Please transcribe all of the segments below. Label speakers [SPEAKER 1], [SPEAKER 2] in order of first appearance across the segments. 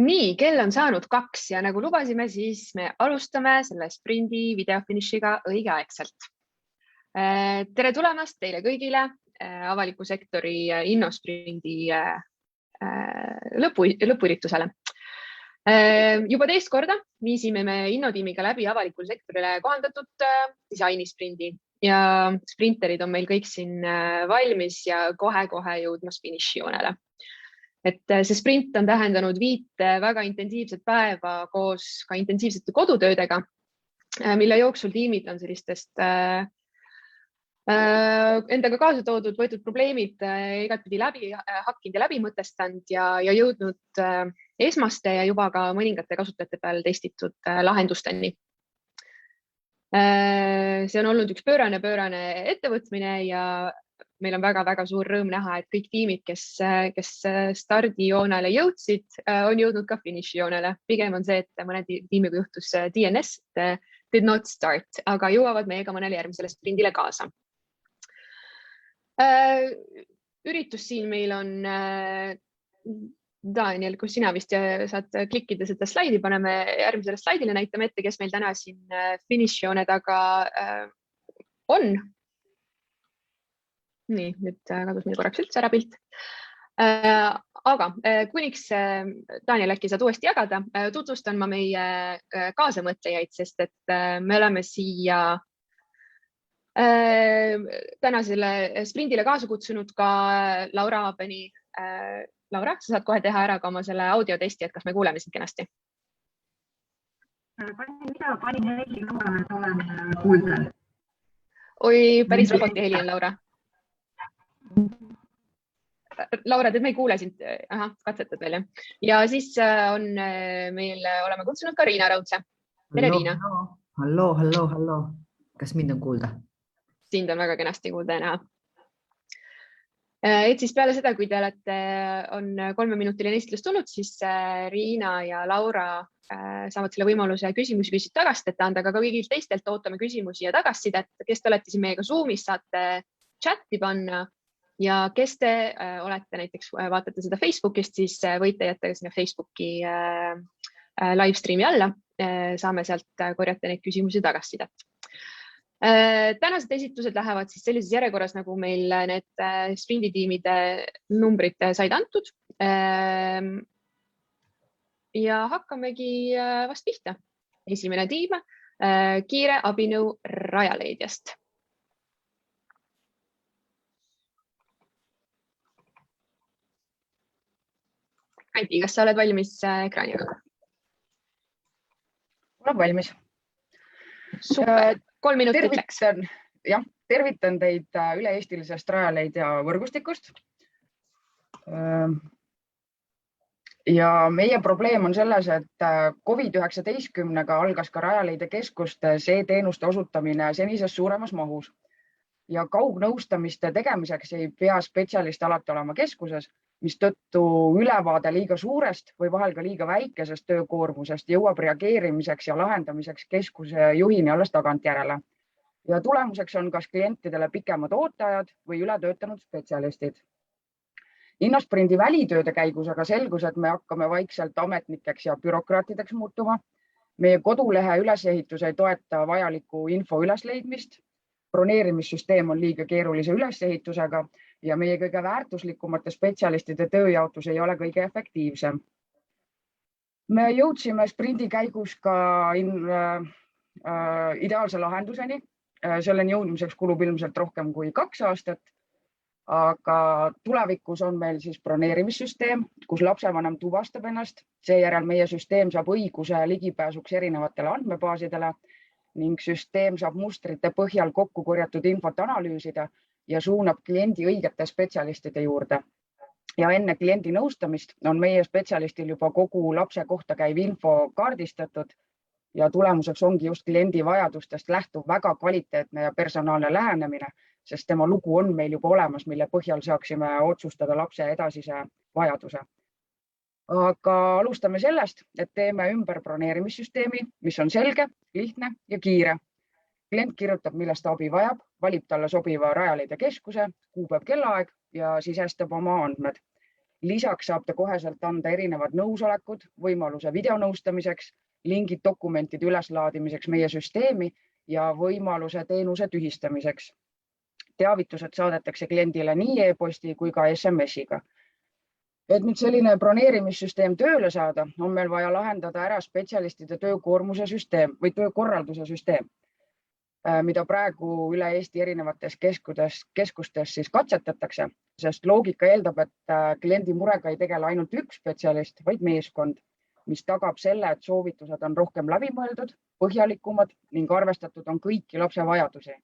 [SPEAKER 1] Nii, kell on saanud 2 ja nagu lubasime, siis me alustame selle sprindi videofinišiga õigeaegselt. Tere tulemast teile kõigile avaliku sektori innosprindi lõpuüritusele. Juba teist korda viisime me innotiimiga läbi avalikul sektorile kohandatud disainisprindi ja sprinterid on meil kõik siin valmis ja kohe-kohe jõudmas finišijoonele. Et see sprint on tähendanud 5 väga intensiivset päeva koos ka intensiivsete kodutöödega, mille jooksul tiimid on sellistest endaga kaasa toodud, võetud probleemid igatpidi läbi hakkinud ja läbi mõtestanud ja jõudnud esmaste ja juba ka mõningate kasutajate peal testitud lahendusteni. See on olnud üks pöörane ettevõtmine ja meil on väga-väga suur rõõm näha, et kõik tiimid, kes stardijoonele jõudsid, on jõudnud ka finišijoonele. Pigem on see, et mõne tiimiga juhtus DNS, did not start, aga jõuavad meiega mõnele järgmisele sprindile kaasa. Üritus siin meil on, Daniel, kus sina vist saad klikkida seda slaidi, paneme järgmisele slaidile, näitame ette, kes meil täna siin finišijoone taga on. Nii, nüüd kadus meil korraks üldse ära pilt. Aga kuniks, Daniel, äkki saad uuesti jagada, tutvustan ma meie kaasamõtlejaid, sest et me oleme siia tänasele sprindile kaasa kutsunud ka Laura Abeni. Laura, sa saad kohe teha ära ka oma selle audiotesti, et kas me kuuleme sind kenasti?
[SPEAKER 2] Panin heli Laura, et olen kuulda.
[SPEAKER 1] Oi, päris roboti heli on, Laura. Laura, me ei kuule sind. Aha, katsetad veel, jah. Ja siis on meil oleme kutsunud ka Riina Raudse. Tere, Riina.
[SPEAKER 3] Hallo. Kas mind on kuulda?
[SPEAKER 1] Sind on väga kenasti kuulda ja näha. Et siis peale seda, kui te on 3-minutiline esitlus tulnud, siis Riina ja Laura saavad selle võimaluse küsimusi tagasisidet anda, aga ka kõigilt teistelt ootame küsimusi ja tagasisidet. Kes te olete siin meiega Zoomis, saate chatti panna. Ja kes te olete näiteks, vaatate seda Facebookist, siis võite jätta sinna Facebooki livestreami alla. Saame sealt korjata neid küsimusi tagasisidet. Tänased esitlused lähevad siis sellises järjekorras, nagu meil need sprinditiimide numbrid said antud. Ja hakkamegi vast pihta. Esimene tiim, kiire abinõu Rajaleidjast. Kaiti, kas sa oled valmis ekraaniga?
[SPEAKER 2] Olen valmis.
[SPEAKER 1] Super, 3 minutit läks.
[SPEAKER 2] Tervitan teid üle-eestilisest Rajaleidja võrgustikust. Ja meie probleem on selles, et COVID-19 algas ka Rajaleidja keskustes e-teenuste osutamine senisest suuremas mahus. Ja kaugnõustamiste tegemiseks ei pea spetsialist alati olema keskuses, mis tõttu ülevaade liiga suurest või vahel ka liiga väikesest töökoormusest jõuab reageerimiseks ja lahendamiseks keskuse juhini alles tagantjärele. Ja tulemuseks on kas klientidele pikemad ootajad või ületöötanud spetsialistid. Innosprindi välitööde käigus aga selgus, et me hakkame vaikselt ametnikeks ja bürokraatideks muutuma. Meie kodulehe ülesehitus ei toeta vajaliku info ülesleidmist. Broneerimissüsteem on liiga keerulise ülesehitusega ja meie kõige väärtuslikumate spetsialistide tööjaotus ei ole kõige efektiivsem. Me jõudsime sprindi käigus ka ideaalse lahenduseni. Selleni jõudmiseks kulub ilmselt rohkem kui 2 aastat, aga tulevikus on meil siis broneerimissüsteem, kus lapsevanem tuvastab ennast. Seejärel meie süsteem saab õiguse ligipääsuks erinevatele andmebaasidele ning süsteem saab mustrite põhjal kokku korjatud infot analüüsida ja suunab kliendi õigete spetsialistide juurde. Ja enne kliendi nõustamist on meie spetsialistil juba kogu lapse kohta käiv info kaardistatud ja tulemuseks ongi just kliendi vajadustest lähtuv väga kvaliteetne ja personaalne lähenemine, sest tema lugu on meil juba olemas, mille põhjal saaksime otsustada lapse edasise vajaduse. Aga alustame sellest, et teeme ümber broneerimissüsteemi, mis on selge, lihtne ja kiire. Klient kirjutab, millest ta abi vajab, valib talle sobiva Rajaleidja keskuse, kuupäev, kellaaeg ja sisestab oma andmed. Lisaks saab ta koheselt anda erinevad nõusolekud, võimaluse videonõustamiseks, lingid dokumentide üleslaadimiseks meie süsteemi ja võimaluse teenuse tühistamiseks. Teavitused saadetakse kliendile nii e-posti kui ka SMS-iga. Et nüüd selline broneerimissüsteem tööle saada, on meil vaja lahendada ära spetsialistide töökoormuse süsteem või töökorralduse süsteem, mida praegu üle Eesti erinevates keskustes siis katsetatakse, sest loogika eeldab, et kliendi murega ei tegele ainult üks spetsialist, vaid meeskond, mis tagab selle, et soovitused on rohkem läbimõeldud, põhjalikumad ning arvestatud on kõiki lapse vajadusi.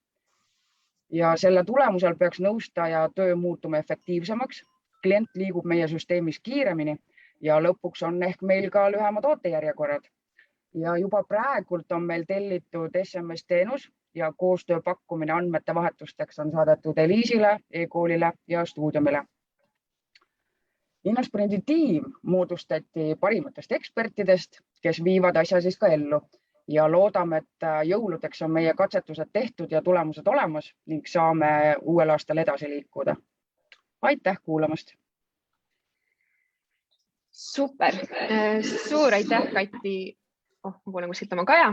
[SPEAKER 2] Ja selle tulemusel peaks nõustaja töö muutuma efektiivsemaks, klient liigub meie süsteemis kiiremini ja lõpuks on ehk meil ka lühemad ootejärjekorrad. Ja juba praegult on meil tellitud SMS-teenus ja koostöö pakkumine andmete vahetusteks on saadetud Eliisile, e-koolile ja Stuudiumile. Innosprindi tiim moodustati parimatest ekspertidest, kes viivad asja siis ka ellu ja loodame, et jõuludeks on meie katsetused tehtud ja tulemused olemas ning saame uuel aastal edasi liikuda. Aitäh kuulamast!
[SPEAKER 1] Super, suur aitäh, Kati. Ma kuulen kuskilt oma Kaja.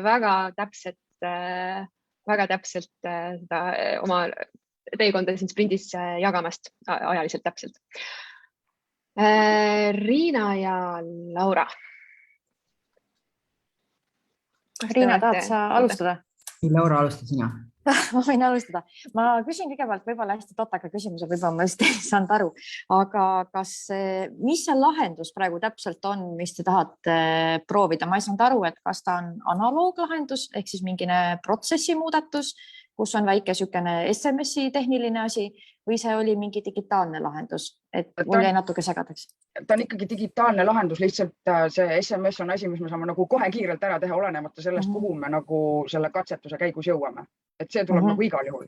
[SPEAKER 1] Väga täpselt seda oma teekonda siin sprindis jagamast ajaliselt täpselt. Riina ja Laura.
[SPEAKER 4] Riina, tahad sa alustada?
[SPEAKER 3] Laura, alusta sina.
[SPEAKER 4] Ma võin alustada. Ma küsin kõigepealt võib-olla hästi totaka küsimuse, võib-olla ma just ei saanud aru, aga mis see lahendus praegu täpselt on, mis te tahate proovida? Ma ei saanud aru, et kas ta on analooglahendus ehk siis mingine protsessi muudatus, kus on väike sükene SMS-i tehniline asi või see oli mingi digitaalne lahendus, et mul jäi natuke segadaks.
[SPEAKER 2] Ta on ikkagi digitaalne lahendus, lihtsalt see SMS on asi, mis me saame nagu kohe kiirelt ära teha, olenemata sellest, kuhu me nagu selle katsetuse käigus jõuame. Et see tuleb nagu igal juhul.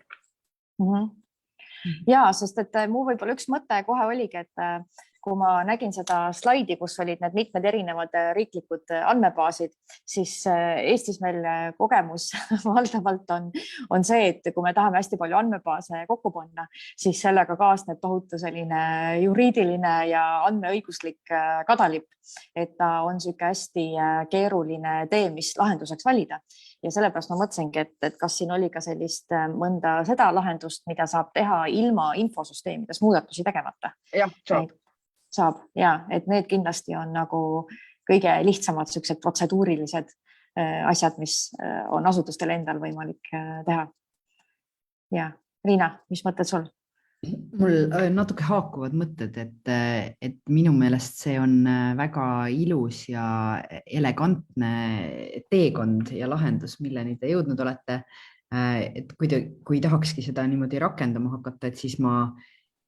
[SPEAKER 4] Ja, sest et mu võib-olla üks mõte kohe oligi, et kui ma nägin seda slaidi, kus olid need mitmed erinevad riiklikud andmebaasid, siis Eestis meil kogemus valdavalt on see, et kui me tahame hästi palju andmebaase kokku panna, siis sellega kaasneb tohutu selline juriidiline ja andmeõiguslik kadalipp, et ta on siuke hästi keeruline tee, mis lahenduseks valida. Ja sellepärast ma mõtlesingi, et kas siin oli ka sellist mõnda seda lahendust, mida saab teha ilma infosüsteemides muudatusi tegemata.
[SPEAKER 2] Jah, saab.
[SPEAKER 4] Saab, ja, et need kindlasti on nagu kõige lihtsamad sellised protseduurilised asjad, mis on asutustel endal võimalik teha. Ja, Riina, mis mõtted sul?
[SPEAKER 3] Mul natuke haakuvad mõtted, et minu meelest see on väga ilus ja elegantne teekond ja lahendus, milleni te jõudnud olete. Et kui tahakski seda niimoodi rakendama hakata, et siis ma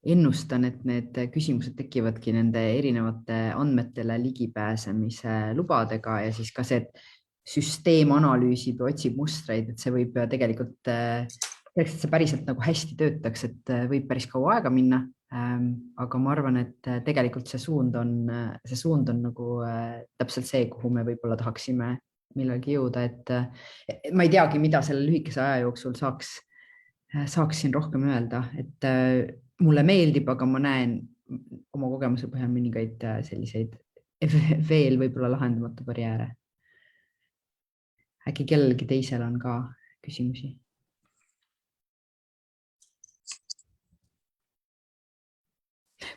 [SPEAKER 3] ennustan, et need küsimused tekivadki nende erinevate andmetele ligipääsemise lubadega ja siis ka see, et süsteem analüüsib ja otsib mustreid, et see võib tegelikult, selleks, et see päriselt nagu hästi töötaks, et võib päris kaua aega minna. Aga ma arvan, et tegelikult see suund on nagu täpselt see, kuhu me võib-olla tahaksime millalgi jõuda, et ma ei teagi, mida selle lühikese aja jooksul saaks siin rohkem öelda, et mulle meeldib, aga ma näen oma kogemuse põhjal mõningaid selliseid veel võib-olla lahendamata barjääre. Äkki kellelgi teisel on ka küsimusi?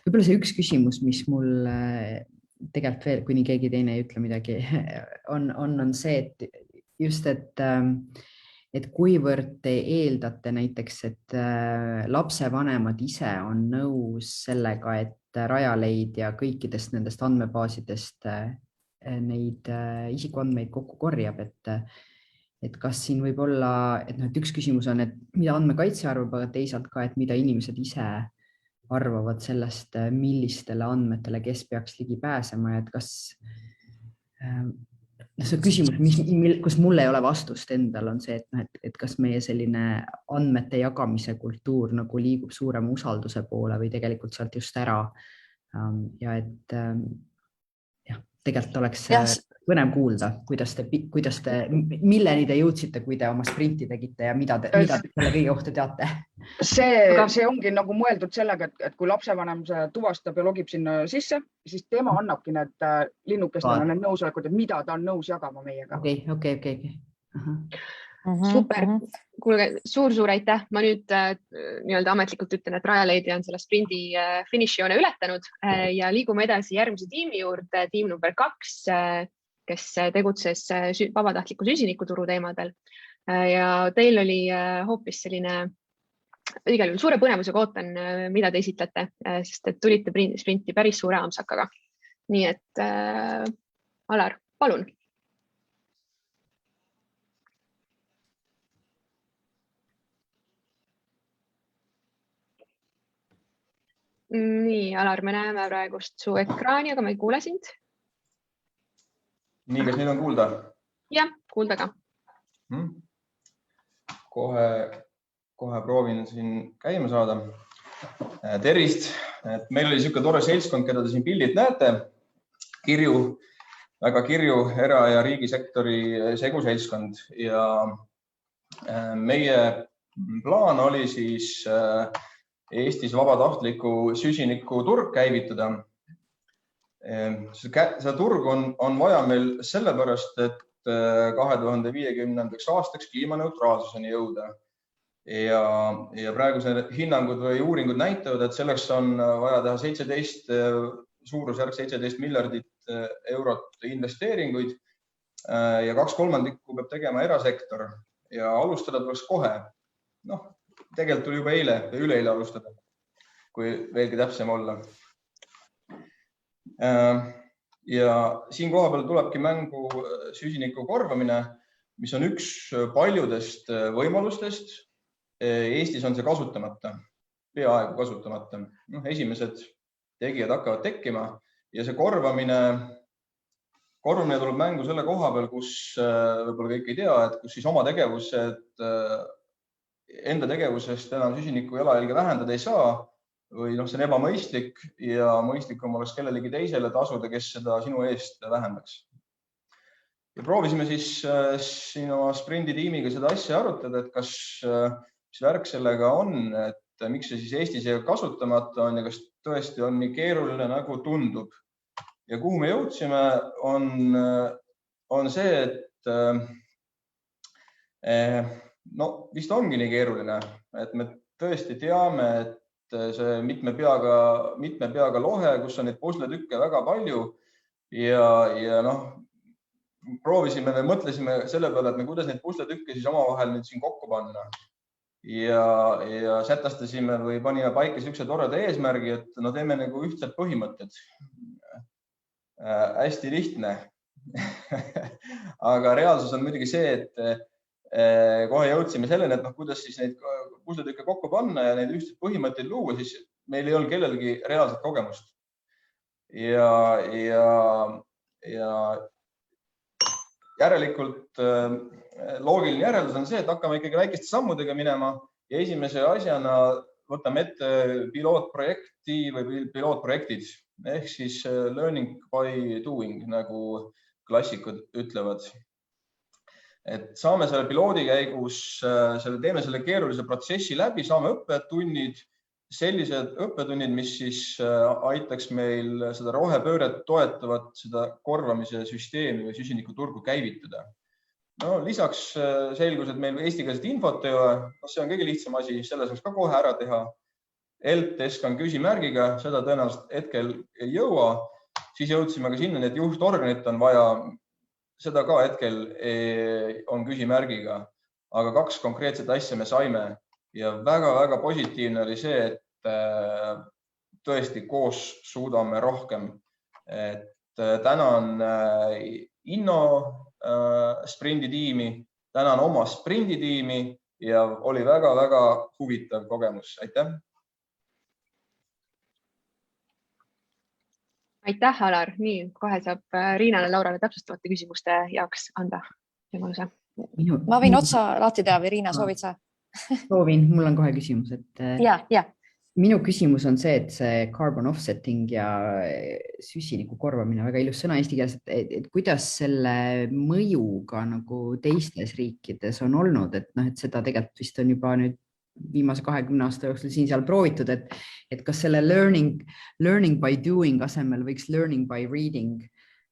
[SPEAKER 3] Võib-olla see üks küsimus, mis mul tegelikult veel, kuni keegi teine ei ütle midagi, on see, et just, et kuivõrd te eeldate näiteks, et lapsevanemad ise on nõus sellega, et Rajaleid ja kõikidest nendest andmebaasidest neid isikuandmeid kokku korjab, et kas siin võib olla, et üks küsimus on, et mida andmekaitse arvab, aga teisalt ka, et mida inimesed ise arvavad sellest, millistele andmetele, kes peaks ligi pääsema ja et kas see küsimus, kus mul ei ole vastust endal, on see, et kas meie selline andmete jagamise kultuur nagu liigub suurema usalduse poole või tegelikult sealt just ära. Ja et jah, tegelikult oleks põnev kuulda, milleni te jõudsite, kui te oma sprinti tegite ja mida te selle kõige kohta teate?
[SPEAKER 2] See ongi nagu mõeldud sellega, et kui lapsevanem tuvastab ja logib sinna sisse, siis tema annabki need linnukestele need nõusolekud, et mida ta on nõus jagama meiega.
[SPEAKER 3] Okei.
[SPEAKER 1] Super. Kuulge, suur aitäh. Ma nüüd nii-öelda ametlikult ütlen, et Rajaleidja on selle sprindi finišijoone ületanud ja liigume edasi järgmise tiimi juurde, tiim number 2, kes tegutses vabatahtliku süsinikuturu teemadel. Ja teil oli hoopis selline, igal juhul suure põnevusega ootan, mida te esitlete, sest et tulite sprinti päris suure amsakaga. Nii et Alar, palun. Nii, Alar, me näeme praegust su ekraani, aga ma ei kuule sind.
[SPEAKER 5] Nii, kas nüüd on kuulda?
[SPEAKER 1] Jah, kuulda ka.
[SPEAKER 5] Kohe proovin siin käima saada. Tervist! Meil oli niisugune tore seltskond, keda te siin pildilt näete. Väga kirju era- ja riigisektori seguseltskond. Ja meie plaan oli siis Eestis vabatahtliku süsiniku turg käivitada. See turg on vaja meil sellepärast, et 2050. aastaks kliimaneutraalsuseni jõuda. Ja praegused hinnangud või uuringud näitavad, et selleks on vaja teha suurusjärk 17 miljardit eurot investeeringuid ja 2/3 peab tegema erasektor ja alustada tuleks kohe. Tegelikult tuli juba eile või üleeile alustada, kui veelgi täpsem olla. Ja siin koha peal tulebki mängu süsiniku korvamine, mis on üks paljudest võimalustest. Eestis on see kasutamata, peaaegu kasutamata. Esimesed tegijad hakkavad tekkima ja see korvamine tuleb mängu selle koha peal, kus võib-olla kõik ei tea, et kus siis oma enda tegevusest enam süsiniku jalajälge vähendada ei saa või see on ebamõistlik ja mõistlikum oleks kellelegi teisele tasuda, kes seda sinu eest vähendaks. Ja proovisime siis siin oma sprinditiimiga seda asja arutada, et mis värk sellega on, et miks see siis Eestis kasutamata on ja kas tõesti on nii keeruline, nagu tundub. Ja kuhu me jõudsime, on see, et vist ongi nii keeruline, et me tõesti teame, et see mitme peaga lohe, kus on neid pusletükke väga palju ja proovisime või mõtlesime selle peale, et kuidas neid pusletükke siis omavahel nüüd siin kokku panna. Ja sätastasime või panime paika niisuguse toreda eesmärgi, et teeme nagu ühtsed põhimõtted. Hästi lihtne. Aga reaalsus on muidugi see, et kohe jõudsime selleni, et kuidas siis neid pusletükke kokku panna ja neid ühtseid põhimõtteid luua, siis meil ei olnud kellelgi reaalset kogemust. Ja järelikult loogiline järeldus on see, et hakkame ikkagi väikeste sammudega minema ja esimese asjana võtame ette pilootprojekti või pilootprojektid ehk siis learning by doing, nagu klassikud ütlevad. Et saame selle piloodi käigus, teeme selle keerulise protsessi läbi, saame õppetunnid, sellised õppetunnid, mis siis aitaks meil seda rohepööret toetavat, seda korvamise süsteemi või süsinikuturgu käivitada. Lisaks selgus, et meil eestikeelset infot ei ole, see on kõige lihtsam asi, selle saaks ka kohe ära teha. LTESK on küsimärgiga, seda tõenäoliselt hetkel ei jõua, siis jõudsime ka sinna, et juhtorganit on vaja. Seda ka hetkel on küsimärgiga, aga 2 konkreetset asja me saime ja väga-väga positiivne oli see, et tõesti koos suudame rohkem. Tänan Inno sprinditiimi, tänan oma sprinditiimi ja oli väga-väga huvitav kogemus. Aitäh!
[SPEAKER 1] Aitäh, Alar. Nii, kohe saab Riinale Laurale täpsustavate küsimuste jaoks anda võimaluse.
[SPEAKER 4] Ma võin otsa lahti teha või Riina, soovid sa?
[SPEAKER 3] Soovin, mul on kohe küsimus.
[SPEAKER 4] Ja.
[SPEAKER 3] minu küsimus on see, et see carbon offsetting ja süsiniku korvamine, väga ilus sõna eesti keeles, et kuidas selle mõjuga nagu teistes riikides on olnud, et noh, et seda tegelikult vist on juba nüüd viimase 20 aasta jooksul siin-seal proovitud, et kas selle learning by doing asemel võiks learning by reading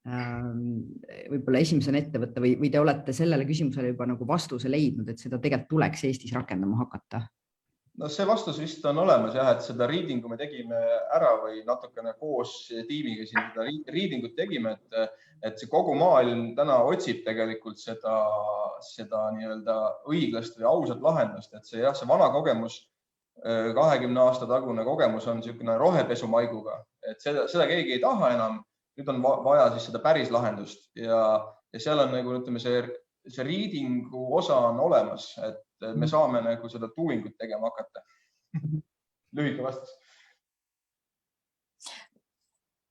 [SPEAKER 3] võib-olla esimesena ette võtta või te olete sellele küsimusele juba nagu vastuse leidnud, et seda tegelikult tuleks Eestis rakendama hakata?
[SPEAKER 5] No see vastus vist on olemas jah, et seda readingu me tegime ära või natukene koos tiimiga siin seda readingut tegime, et see kogu maailm täna otsib tegelikult seda nii-öelda õiglast või ausat lahendust, et see vana kogemus, 20 aasta tagune kogemus on niisugune rohepesumaiguga, et seda keegi ei taha enam. Nüüd on vaja siis seda päris lahendust ja seal on nagu ütleme, see readingu osa on olemas, et me saame nagu seda doingut tegema hakata. Lühike vastus.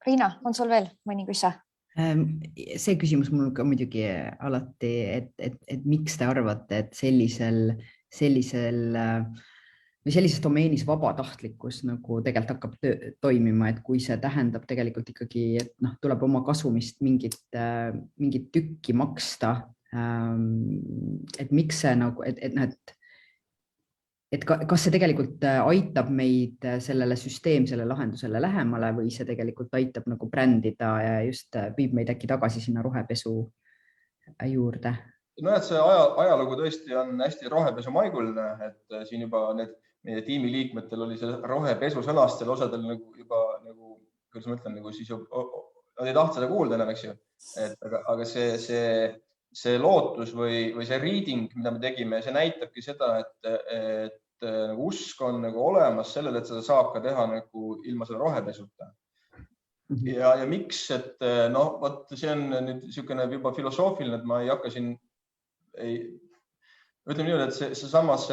[SPEAKER 4] Riina, on sul veel mõni küsa?
[SPEAKER 3] See küsimus mul ka muidugi alati, et miks te arvate, et sellises domeenis vabatahtlikkus nagu tegelikult hakkab toimima, et kui see tähendab tegelikult ikkagi, et noh, tuleb oma kasumist mingit tükki maksta, et miks see nagu, et kas see tegelikult aitab meid sellele süsteemsele lahendusele lähemale või see tegelikult aitab nagu brändida ja just viib meid äkki tagasi sinna rohepesu juurde?
[SPEAKER 5] No, et see ajalugu tõesti on hästi rohepesumaiguline, et siin juba meie tiimi liikmetel oli see rohepesu sõnastel osadel juba, kuidas ma ütlen, siis nad ei tahtnud seda kuulda enam, eks ju. Aga see lootus või see reading, mida me tegime, see näitabki seda, et usk on olemas sellele, et seda saab ka teha ilma selle rohepesuta. Ja miks, et see on nüüd niisugune juba filosoofiline, et ma ei hakka siin, ütleme niimoodi, et see samas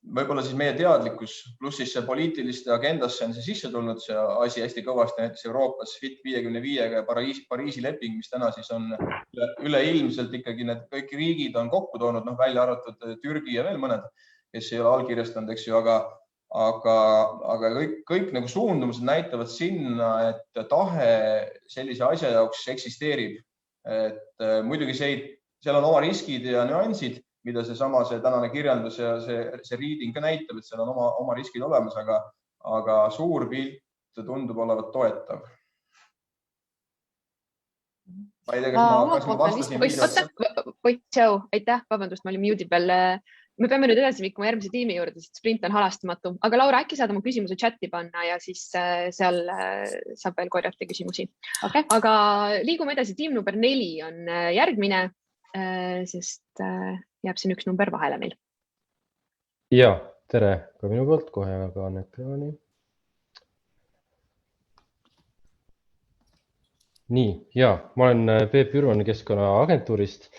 [SPEAKER 5] võib-olla siis meie teadlikkus pluss siis see poliitiliste agendasse on see sisse tulnud see asi hästi kõvasti, näiteks Euroopas Fit 55-ga ja Pariisi leping, mis täna siis on üleilmselt ikkagi need kõik riigid on kokku toonud, välja arvatud Türgi ja veel mõned, kes ei ole allkirjastanud, eks ju, aga kõik nagu suundumused näitavad sinna, et tahe sellise asja jaoks eksisteerib. Et muidugi seal on oma riskid ja nüansid, mida see tänane kirjandus ja see reading ka näitab, et seal on oma riskid olemas, aga suur pilt tundub olevat toetav. Ma ei tea, kas ma vastasin.
[SPEAKER 1] Aitäh, vabandust, ma olin mute'i peal. Me peame nüüd edasi liikuma järgmise tiimi juurde, sest sprint on halastamatu. Aga Laura, äkki saad oma küsimuse chati panna ja siis seal saab veel korjata küsimusi.
[SPEAKER 4] Okay.
[SPEAKER 1] Aga liigume edasi. Tiim number 4 on järgmine, sest jääb siin üks number vahele meil.
[SPEAKER 6] Ja, tere ka minu poolt, kohe jagan ekraani. Nii, ja, ma olen Peep Jürvan Keskkonnaagentuurist.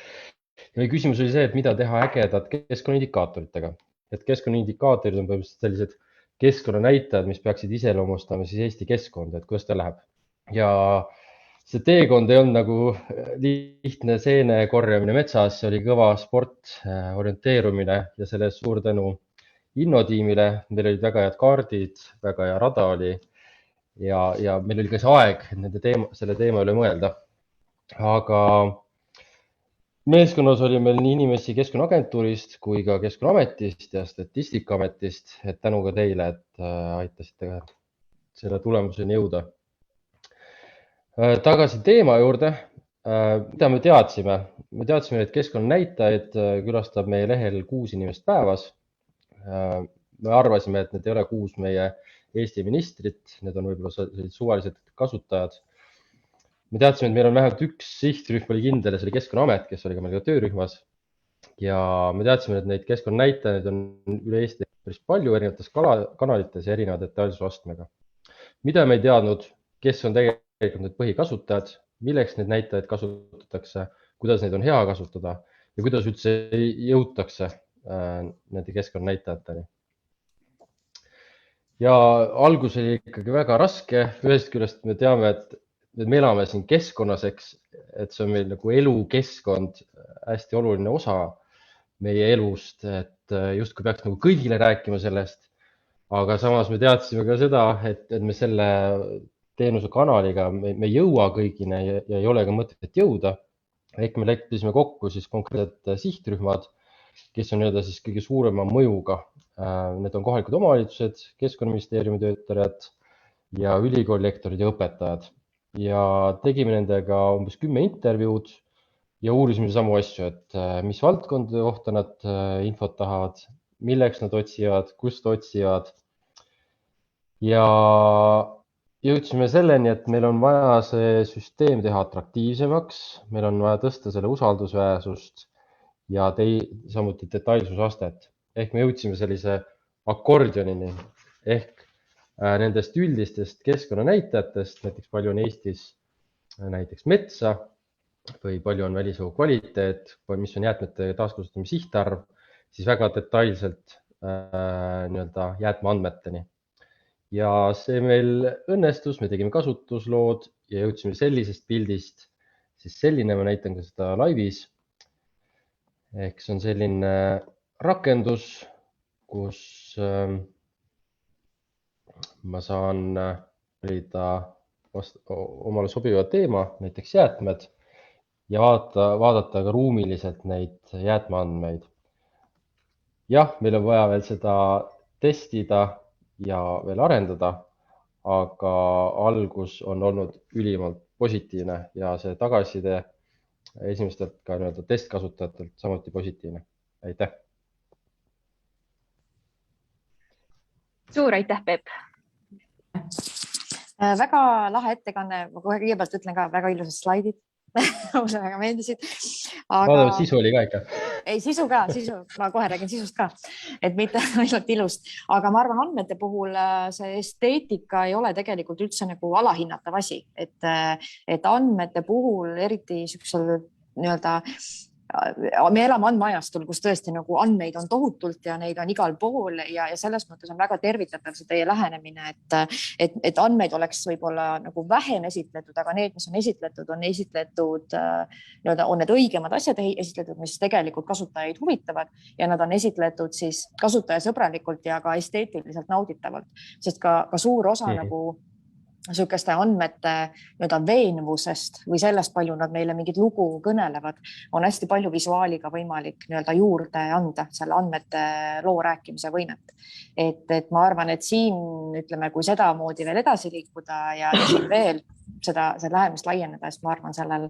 [SPEAKER 6] Ja küsimus oli see, et mida teha ägedad keskkonnaindikaatoritega. Et keskkonnaindikaatorid on põhimõtteliselt sellised keskkonnanäitajad, mis peaksid iseloomustama siis Eesti keskkonda, et kuidas ta läheb. Ja see teekond ei olnud nagu lihtne seene korjamine metsas, see oli kõva sport, orienteerumine ja selle suur tänu innotiimile. Meil olid väga head kaardid, väga hea rada oli ja meil oli ka see aeg, et selle teema üle mõelda. Aga meeskonnas oli meil nii inimesi Keskkonnaagentuurist kui ka Keskkonnaametist ja Statistikaametist, et tänu ka teile, et aitasite selle tulemuseni jõuda. Tagasi teema juurde, mida me teadsime? Me teadsime, et keskkonnanäitajaid külastab meie lehel 6 inimest päevas. Me arvasime, et need ei ole 6 meie Eesti ministrit, need on võib-olla suvalised kasutajad. Me teadsime, et meil on vähemalt üks sihtrühm oli kindel ja see oli Keskkonnaamet, kes oli ka meil ka töörühmas. Ja me teadsime, et neid keskkonnanäitajaid on üle Eesti päris palju erinevates kanalites ja erineva detailsusastmega. Mida me ei teadnud, kes on tegelikult need põhikasutajad, milleks neid näitajaid kasutatakse, kuidas neid on hea kasutada ja kuidas üldse jõutakse nende keskkonnanäitajateni. Ja algus oli ikkagi väga raske. Ühest küljest me teame, et me elame siin keskkonnas, et see on meil nagu elukeskkond hästi oluline osa meie elust, et justkui peaks nagu kõigile rääkima sellest. aga samas me teadsime ka seda, et me selle teenuse kanaliga me ei jõua kõigini ja ei ole ka mõtet jõuda. Ehk me leppisime kokku siis konkreetsed sihtrühmad, kes on nii-öelda siis kõige suurema mõjuga. Need on kohalikud omavalitsused, Keskkonnaministeeriumi töötajad ja ülikooli lektorid ja õpetajad. Ja tegime nendega umbes 10 intervjuud ja uurisime samu asju, et mis valdkondade kohta nad infot tahavad, milleks nad otsivad, kust otsivad. Ja jõudsime selleni, et meil on vaja see süsteem teha atraktiivsemaks, meil on vaja tõsta selle usaldusväärsust ja samuti detailsusastet. Ehk me jõudsime sellise akordionini ehk nendest üldistest keskkonnanäitajatest, näiteks palju on Eestis näiteks metsa või palju on välisõhu kvaliteet, mis on jäätmete taaskasutamise sihtarv, siis väga detailselt nii-öelda jäätmeandmeteni. Ja see meil õnnestus, me tegime kasutuslood ja jõudsime sellisest pildist, siis selline, ma näitan ka seda laivis. Ehk see on selline rakendus, kus ma saan valida omale sobiva teema, näiteks jäätmed, ja vaadata ka ruumiliselt neid jäätmeandmeid. Jah, meil on vaja veel seda testida ja veel arendada, aga algus on olnud ülimalt positiivne ja see tagasiside esimestelt ka nii-öelda testkasutajatelt samuti positiivne. Aitäh!
[SPEAKER 1] Suur aitäh, Peep!
[SPEAKER 4] Väga lahe ettekanne, ma kohe kõigepealt ütlen ka väga ilusad slaidid. Mulle väga meeldisid.
[SPEAKER 6] Vaadavad, sisu oli ka ikka.
[SPEAKER 4] Ei, sisu ka, ma kohe räägin sisust ka, et mitte ainult ilust. Aga ma arvan, andmete puhul see esteetika ei ole tegelikult üldse nagu alahinnatav asi. Et andmete puhul eriti niisugusel nii-öelda me elame andmeajastul, kus tõesti nagu andmeid on tohutult ja neid on igal pool ja selles mõttes on väga tervitatav see teie lähenemine, et andmeid oleks võib-olla nagu vähem esitletud, aga need, mis on esitletud, on need õigemad asjad esitletud, mis tegelikult kasutajaid huvitavad ja nad on esitletud siis kasutajasõbralikult ja ka esteetiliselt nauditavalt, sest ka suur osa nagu niisuguste andmete veenvusest või sellest, palju nad meile mingit lugu kõnelevad, on hästi palju visuaaliga võimalik juurde anda selle andmete loo rääkimise võimet. Et ma arvan, et siin ütleme, kui seda moodi veel edasi liikuda ja siin veel seda lähemist laieneda, siis ma arvan, sellel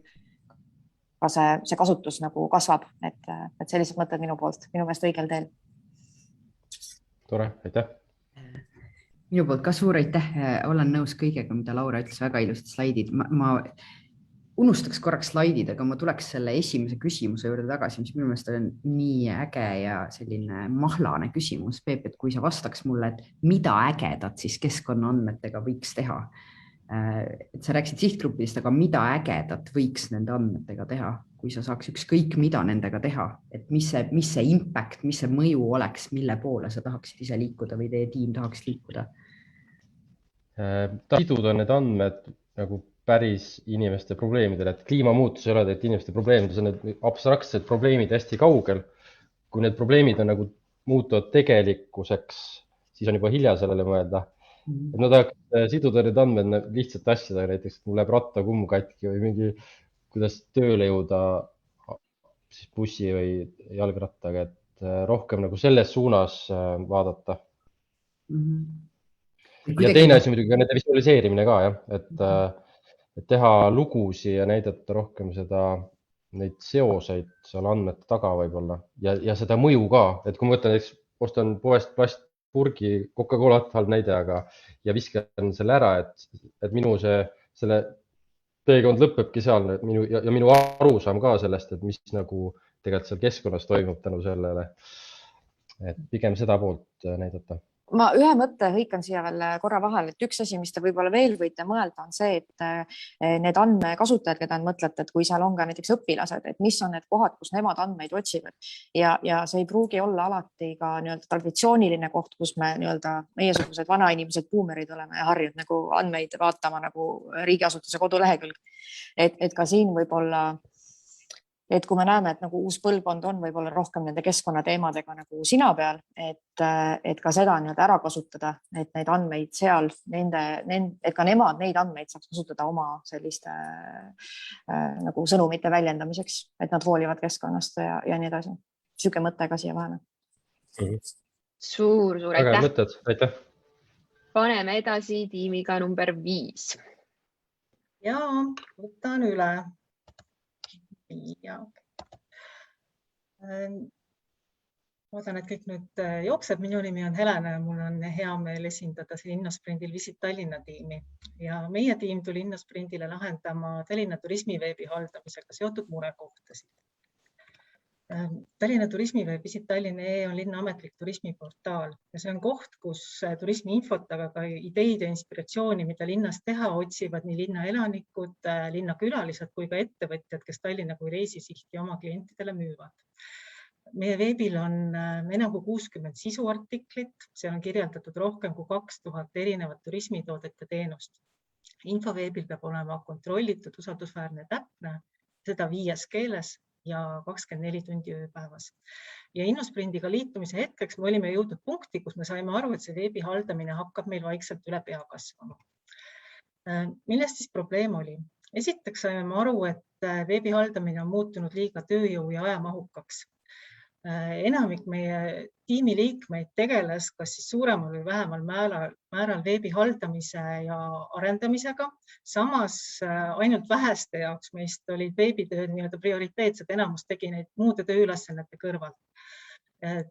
[SPEAKER 4] ka see kasutus nagu kasvab, et sellised mõtted minu poolt, minu meelest õigel teel.
[SPEAKER 6] Tore, aitäh!
[SPEAKER 3] Minu poolt ka suur aitäh, olen nõus kõigega, mida Laura ütles, väga ilusad slaidid. Ma unustaks korraks slaidid, aga ma tuleks selle esimese küsimuse juurde tagasi, mis minu meelest on nii äge ja selline mahlane küsimus. Peep, et kui sa vastaks mulle, et mida ägedat siis keskkonnaandmetega võiks teha? Et sa rääksid sihtgruppidest, aga mida ägedat võiks nende andmetega teha, kui sa saaks ükskõik mida nendega teha, et mis see impact, mis see mõju oleks, mille poole sa tahaksid ise liikuda või teie tiim tahaks liikuda?
[SPEAKER 6] Siduda need andmed nagu päris inimeste probleemidele, et kliimamuutus ei ole tegelikult inimeste probleemid, see on need abstraktsed probleemid hästi kaugel. Kui need probleemid on nagu muutuvad tegelikkuseks, siis on juba hilja sellele mõelda. Et ma tahaks siduda need andmed lihtsalt asjadega, näiteks mul läheb rattakumm katki või mingi, kuidas tööle jõuda siis bussi või jalgrattaga, et rohkem nagu selles suunas vaadata. Ja teine asi muidugi on nende visualiseerimine ka, jah, et teha lugusi ja näidata rohkem neid seoseid seal andmete taga võib-olla ja seda mõju ka, et kui ma võtan, ostan poest plastpurgi, Coca-Cola halb näide, aga ja viskan selle ära, et minu selle teekond lõpebki seal ja minu arusaam ka sellest, et mis nagu tegelikult seal keskkonnas toimub tänu sellele, et pigem seda poolt näidata.
[SPEAKER 4] Ma ühe mõtte hõikan siia veel korra vahel, et üks asi, mis te võib-olla veel võite mõelda, on see, et need andmekasutajad, keda on mõtlete, et kui seal on ka näiteks õpilased, et mis on need kohad, kus nemad andmeid otsivad ja see ei pruugi olla alati ka traditsiooniline koht, kus me meiesugused vanainimesed, buumerid oleme harjunud nagu andmeid vaatama nagu riigiasutuse kodulehekülg. Et ka siin võib-olla et kui me näeme, et nagu uus põlvkond on võib-olla rohkem nende keskkonnateemadega nagu sina peal, et ka seda nii-öelda ära kasutada, et neid andmeid seal, et ka nemad neid andmeid saaks kasutada oma selliste nagu sõnumite väljendamiseks, et nad hoolivad keskkonnast ja nii edasi. Siuke mõte ka siia vahele.
[SPEAKER 1] Suur
[SPEAKER 6] Väga
[SPEAKER 1] aitäh.
[SPEAKER 6] mõtted, aitäh.
[SPEAKER 1] Paneme edasi tiimiga number 5.
[SPEAKER 7] Ja, võtan üle. Ja. Oodan, et kõik nüüd jookseb. Minu nimi on Helene ja mul on hea meel esindada siin Innosprindil Visit Tallinna tiimi. Ja meie tiim tuli Innosprindile lahendama Tallinna turismiveebi haldamisega seotud murekohtasid. Tallinna turismiveeb Visit Tallinna.ee on linna ametlik turismiportaal ja see on koht, kus turismi infot, aga ka ideid ja inspiratsiooni, mida linnas teha, otsivad nii linna elanikud, linna külalised kui ka ettevõtjad, kes Tallinna kui reisisihti oma klientidele müüvad. Meie veebil on enam kui 60 sisuartiklit, seal on kirjeldatud rohkem kui 2000 erinevat turismitoodet ja teenust. Infoveebil peab olema kontrollitud, usaldusväärne, täpne, seda 5 keeles ja 24 tundi ööpäevas. Ja Innosprindiga liitumise hetkeks me olime jõudnud punkti, kus me saime aru, et see veebi haldamine hakkab meil vaikselt üle pea kasvama. Millest siis probleem oli? Esiteks saime aru, et veebi haldamine on muutunud liiga tööjõu ja ajamahukaks. Enamik meie tiimi liikmeid tegeles kas siis suuremal või vähemal määral veebi haldamise ja arendamisega. Samas ainult väheste jaoks meist olid veebitööd nii-öelda prioriteetsed, enamus tegi neid muude tööülesannete kõrval.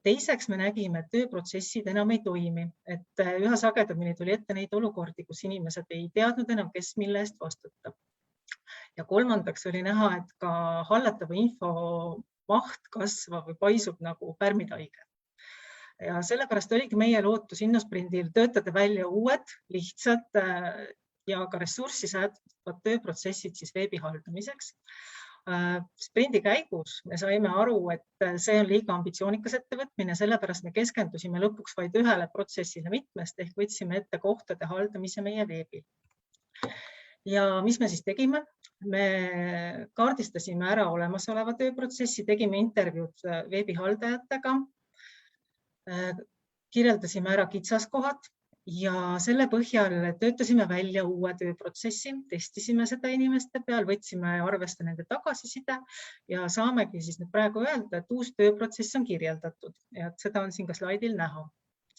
[SPEAKER 7] Teiseks me nägime, et tööprotsessid enam ei toimi, et üha sagedamini tuli ette neid olukordi, kus inimesed ei teadnud enam, kes mille eest vastutab. Ja kolmandaks oli näha, et ka hallatava info maht kasvab või paisub nagu pärmitaige. Ja sellepärast oligi meie lootus Innosprindil töötada välja uued, lihtsad ja ka ressurssi säästvad tööprotsessid siis veebi haldamiseks. Sprindi käigus me saime aru, et see on liiga ambitsioonikas ettevõtmine, sellepärast me keskendusime lõpuks vaid ühele protsessile mitmest ehk võtsime ette kohtade haldamise meie veebil. Ja mis me siis tegime? Me kaardistasime ära olemasoleva tööprotsessi, tegime intervjuud veebihaldajatega, kirjeldasime ära kitsaskohad ja selle põhjal töötasime välja uue tööprotsessi, testisime seda inimeste peal, võtsime arvesse nende tagasiside ja saamegi siis nüüd praegu öelda, et uus tööprotsess on kirjeldatud ja seda on siin ka slaidil näha.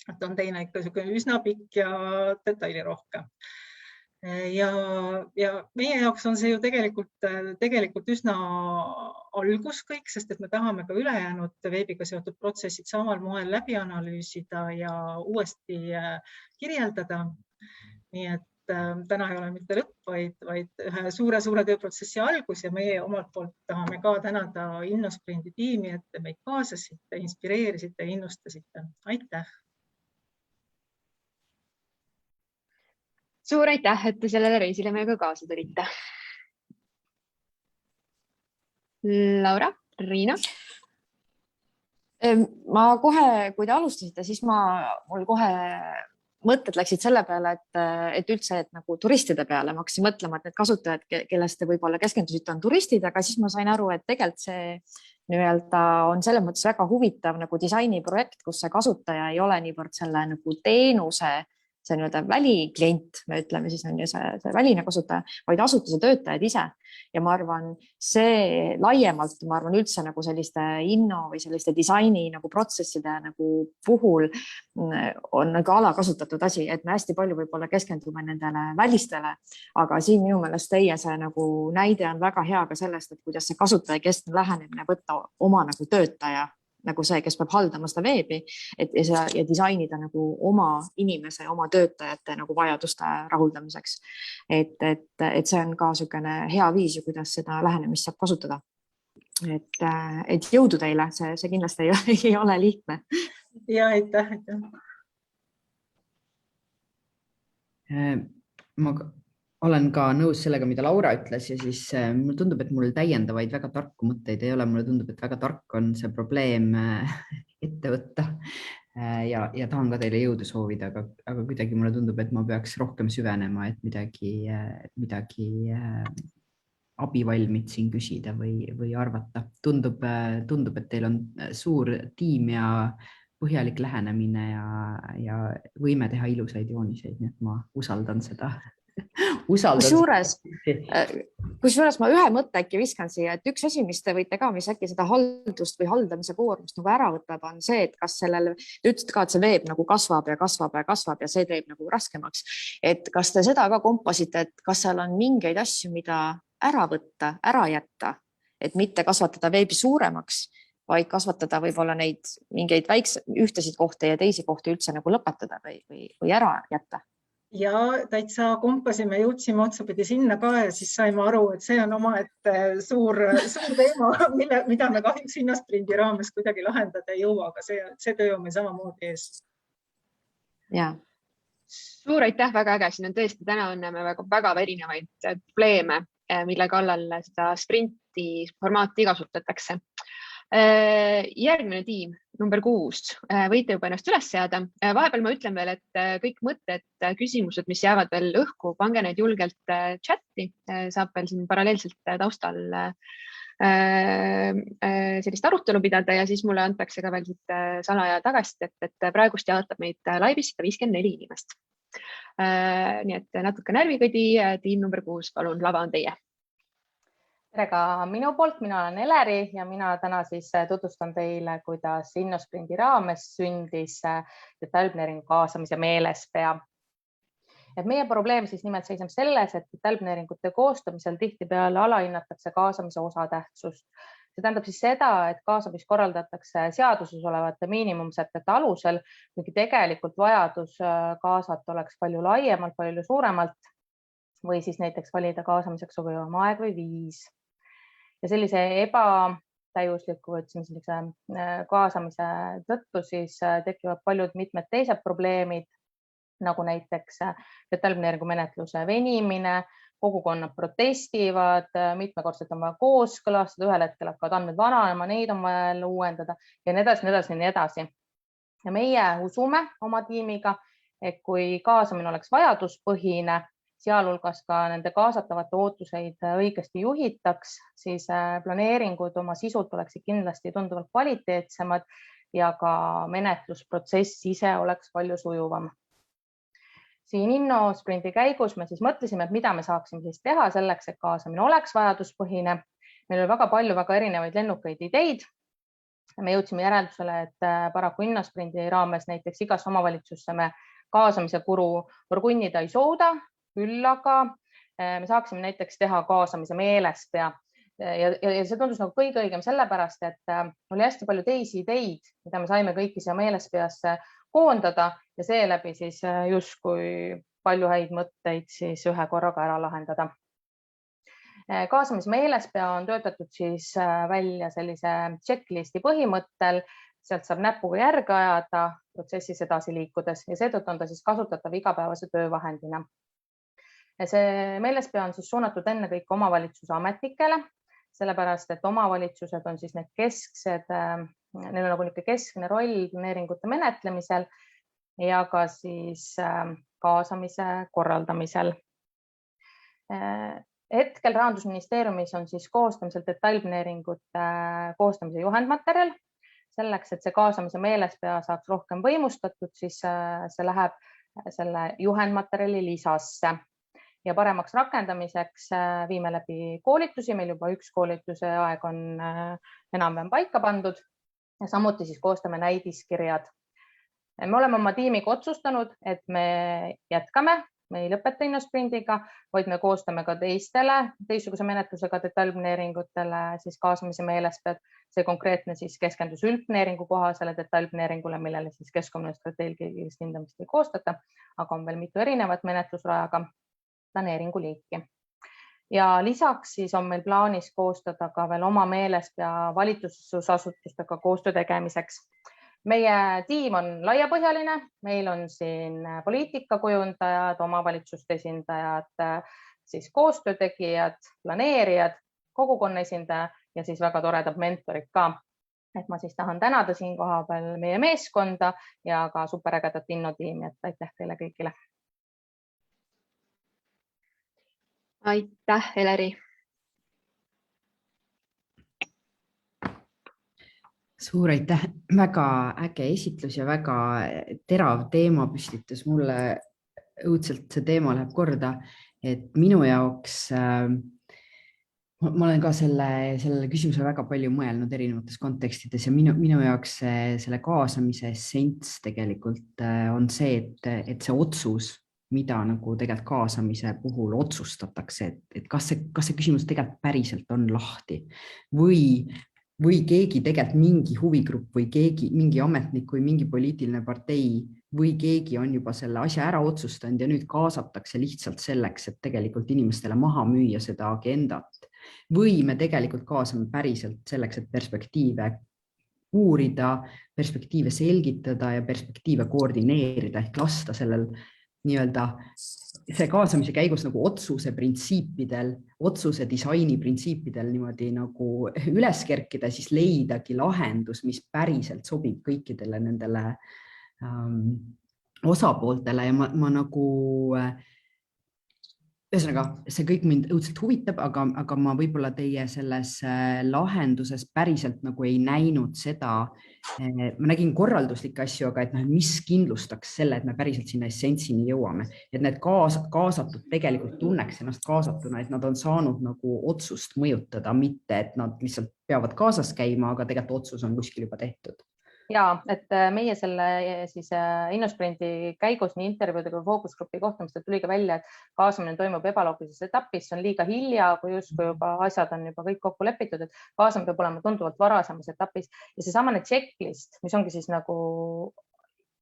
[SPEAKER 7] Et on teine ikka üsna pikk ja detaili rohkem. Ja meie jaoks on see ju tegelikult üsna algus kõik, sest et me tahame ka ülejäänud veebiga seotud protsessid samal moel läbi analüüsida ja uuesti kirjeldada. Nii et täna ei ole mitte lõpp, vaid ühe suure tööprotsessi algus ja meie omalt poolt tahame ka tänada Innosprindi tiimi, et te meid kaasasite, inspireerisite ja innustasite. Aitäh!
[SPEAKER 1] Suur aitäh, et te sellele reisile meiega kaasa tulite. Laura, Riina?
[SPEAKER 4] Ma kohe, kui te alustasite, siis mul kohe mõtted läksid selle peale, et üldse nagu turistide peale. Ma hakkasin mõtlema, et need kasutajad, kellest te võib-olla keskendusite, on turistid, aga siis ma sain aru, et tegelikult see on selles mõttes väga huvitav nagu disainiprojekt, kus see kasutaja ei ole niivõrd selle nagu teenuse see väliklient, me ütleme siis on ju see väline kasutaja, vaid asutuse töötajad ise. Ja ma arvan, see laiemalt, üldse nagu selliste inno või selliste disaini nagu protsesside nagu puhul on nagu alakasutatud asi, et me hästi palju võib-olla keskendume nendele välistele, aga siin minu meelest teie see nagu näide on väga hea ka sellest, et kuidas see kasutajakeskne lähenemine võtta oma nagu töötaja nagu see, kes peab haldama seda veebi ja disainida nagu oma inimese, oma töötajate nagu vajaduste rahuldamiseks. Et see on ka selline hea viis, kuidas seda lähenemist saab kasutada. Et jõudu teile, see kindlasti ei ole lihtne.
[SPEAKER 7] Ja, aitäh.
[SPEAKER 3] Ma olen ka nõus sellega, mida Laura ütles ja siis mulle tundub, et mul täiendavaid väga tarku mõtteid ei ole. Mulle tundub, et väga tark on see probleem ette võtta ja tahan ka teile jõudu soovida, aga kuidagi mulle tundub, et ma peaks rohkem süvenema, et midagi abivalmid siin küsida või arvata. Tundub, et teil on suur tiim ja põhjalik lähenemine ja võime teha ilusaid jooniseid, nii et ma usaldan seda.
[SPEAKER 4] Kusjuures ma ühe mõtte äkki viskan siia, et üks asi, mis te võite ka, mis äkki seda haldust või haldamise koormust nagu ära võtab, on see, et kas sellel, te ütlesite ka, et see veeb nagu kasvab ja kasvab ja kasvab ja see teeb nagu raskemaks. Et kas te seda ka kompasite, et kas seal on mingeid asju, mida ära võtta, ära jätta, et mitte kasvatada veebi suuremaks, vaid kasvatada võib-olla neid mingeid ühtesid kohti ja teisi kohti üldse nagu lõpetada või ära jätta?
[SPEAKER 7] Ja täitsa kompasime, jõudsime otsapidi sinna ka ja siis saime aru, et see on omaette suur teema, mida me kahjuks hinnasprindi raames kuidagi lahendada ei jõua, aga see töö on meil samamoodi ees.
[SPEAKER 4] Ja.
[SPEAKER 1] Suur aitäh, väga äge. Siin on tõesti, täna on väga erinevaid probleeme, mille kallal seda sprinti formaati kasutatakse. Järgmine tiim, number 6, võite juba ennast üles seada. Vahepeal ma ütlen veel, et kõik mõtted, küsimused, mis jäävad veel õhku, pange neid julgelt chatti, saab veel siin paralleelselt taustal sellist arutelu pidada ja siis mulle antakse ka veel siit salaja tagasisidet, et praegust jaotab meid laivis 154 inimest. Nii et natuke närvikõdi, tiim number 6, palun, lava on teie.
[SPEAKER 8] Tere ka minu poolt, mina olen Eleri ja mina täna siis tutvustan teile, kuidas InnoSprindi raames sündis detailplaneeringu kaasamise meelespea. Et meie probleem siis nimelt seisneb selles, et detailplaneeringute koostamisel tihtipeale alahinnatakse kaasamise osatähtsust. See tähendab siis seda, et kaasamist korraldatakse seaduses olevate miinimumsätete alusel, kuigi tegelikult vajadus kaasata oleks palju laiemalt, palju suuremalt või siis näiteks valida kaasamiseks sobivam aeg või viis. Ja sellise ebatäiusliku kaasamise tõttu siis tekivad mitmed teised probleemid, nagu näiteks detailplaneeringu menetluse venimine, kogukonnad protestivad, mitmekordselt on vaja kooskõlastada, ühel hetkel hakkavad andmed vananema, neid on vaja uuendada ja nii edasi. Ja meie usume oma tiimiga, et kui kaasamine oleks vajaduspõhine, sealhulgas ka nende kaasatavate ootuseid õigesti juhitaks, siis planeeringud oma sisult oleksid kindlasti tunduvalt kvaliteetsemad ja ka menetlusprotsess ise oleks palju sujuvam. Siin InnoSprindi käigus me siis mõtlesime, et mida me saaksime siis teha selleks, et kaasamine oleks vajaduspõhine. Meil oli väga palju väga erinevaid lennukaid ideid. Me jõudsime järeldusele, et paraku InnoSprindi raames näiteks igasse omavalitsusse me kaasamise kuru orgunnida ei souda. Küll aga me saaksime näiteks teha kaasamise meelespea ja see tundus nagu kõige õigem sellepärast, et oli hästi palju teisi ideid, mida me saime kõiki siia meelespeasse koondada ja seeläbi siis justkui palju häid mõtteid siis ühe korraga ära lahendada. Kaasamise meelespea on töötatud siis välja sellise checklisti põhimõttel, sealt saab näpuga järge ajada protsessis edasi liikudes ja seetõttu on ta siis kasutatav igapäevase töövahendina. See meelespea on siis suunatud ennekõike omavalitsuse ametnikele, sellepärast et omavalitsused on siis need kesksed, neil on nagu keskne roll planeeringute menetlemisel ja ka siis kaasamise korraldamisel. Hetkel Rahandusministeeriumis on siis koostamisel detailplaneeringute koostamise juhendmaterjal. Selleks, et see kaasamise meelespea saaks rohkem võimustatud, siis see läheb selle juhendmaterjali lisasse. Ja paremaks rakendamiseks viime läbi koolitusi, meil juba üks koolituse aeg on enam-vähem paika pandud ja samuti siis koostame näidiskirjad. Me oleme oma tiimiga otsustanud, et me jätkame, me ei lõpeta InnoSprindiga, vaid me koostame ka teistsuguse menetlusega detailplaneeringutele siis kaasamise meelespead. See konkreetne siis keskendus üldplaneeringu kohasele detailplaneeringule, millele siis keskkonnastrateegilist hindamist ei koostata, aga on veel mitu erinevat menetlusrajaga planeeringu liiki. Ja lisaks siis on meil plaanis koostada ka veel oma meelespea valitsusasutustega koostöö tegemiseks. Meie tiim on laiapõhjaline, meil on siin poliitikakujundajad, omavalitsuste esindajad, siis koostöötegijad, planeerijad, kogukonna esindaja ja siis väga toredad mentorid ka. Et ma siis tahan tänada siin koha peal meie meeskonda ja ka superägedat innotiimi, et aitäh teile kõigile.
[SPEAKER 1] Aitäh, Eleri.
[SPEAKER 3] suur aitäh, väga äge esitlus ja väga terav teema püstitus. Mulle õudselt see teema läheb korda, et minu jaoks ma olen ka sellele küsimusele väga palju mõelnud erinevates kontekstides ja minu jaoks selle kaasamise essents tegelikult on see, et see otsus, mida nagu tegelikult kaasamise puhul otsustatakse, et kas see küsimus tegelikult päriselt on lahti või keegi tegelikult mingi huvigrupp või mingi ametnik või mingi poliitiline partei või keegi on juba selle asja ära otsustanud ja nüüd kaasatakse lihtsalt selleks, et tegelikult inimestele maha müüa seda agendat. Või me tegelikult kaasame päriselt selleks, et perspektiive uurida, perspektiive selgitada ja perspektiive koordineerida ehk lasta sellel nii-öelda see kaasamise käigus nagu otsuse printsiipidel, otsuse disaini printsiipidel niimoodi nagu üles kerkida, siis leidagi lahendus, mis päriselt sobib kõikidele nendele osapooltele ja ma nagu ühesõnaga, see kõik mind õudselt huvitab, aga ma võib-olla teie selles lahenduses päriselt nagu ei näinud seda. Ma nägin korralduslikke asju, aga et mis kindlustaks selle, et me päriselt sinna essentsini jõuame, et need kaasatud tegelikult tunneks ennast kaasatuna, et nad on saanud nagu otsust mõjutada, mitte et nad lihtsalt peavad kaasas käima, aga tegelikult otsus on kuskil juba tehtud.
[SPEAKER 8] Ja, et meie selle siis InnoSprinti käigus nii intervjuudega fookusgrupi kohtumistel tuli ka välja, et kaasamine toimub ebaloogilises etapis, see on liiga hilja, kui justkui juba asjad on juba kõik kokku lepitud, et kaasamine peab olema tunduvalt varasemas etapis ja see samane checklist, mis ongi siis nagu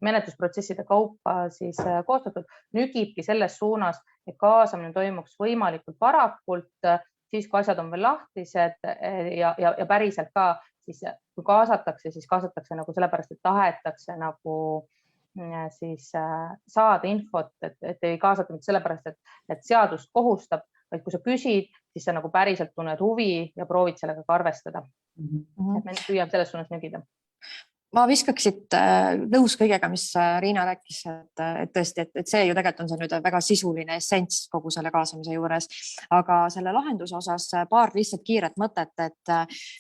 [SPEAKER 8] menetlusprotsesside kaupa siis koostatud, nügibki selles suunas, et kaasamine toimuks võimalikult varakult, siis kui asjad on veel lahtised ja päriselt ka siis kui kaasatakse, siis kaasatakse nagu sellepärast, et tahetakse nagu siis saada infot, et ei kaasata mitte sellepärast, et seadust kohustab, vaid kui sa küsid, siis sa nagu päriselt tunned huvi ja proovid sellega ka arvestada. Et me püüame selles suunas nügida.
[SPEAKER 4] Ma viskaksid nõus kõigega, mis Riina rääkis, et tõesti, et see ju tegelikult on see nüüd väga sisuline essents kogu selle kaasamise juures, aga selle lahenduse osas paar lihtsalt kiiret mõtet, et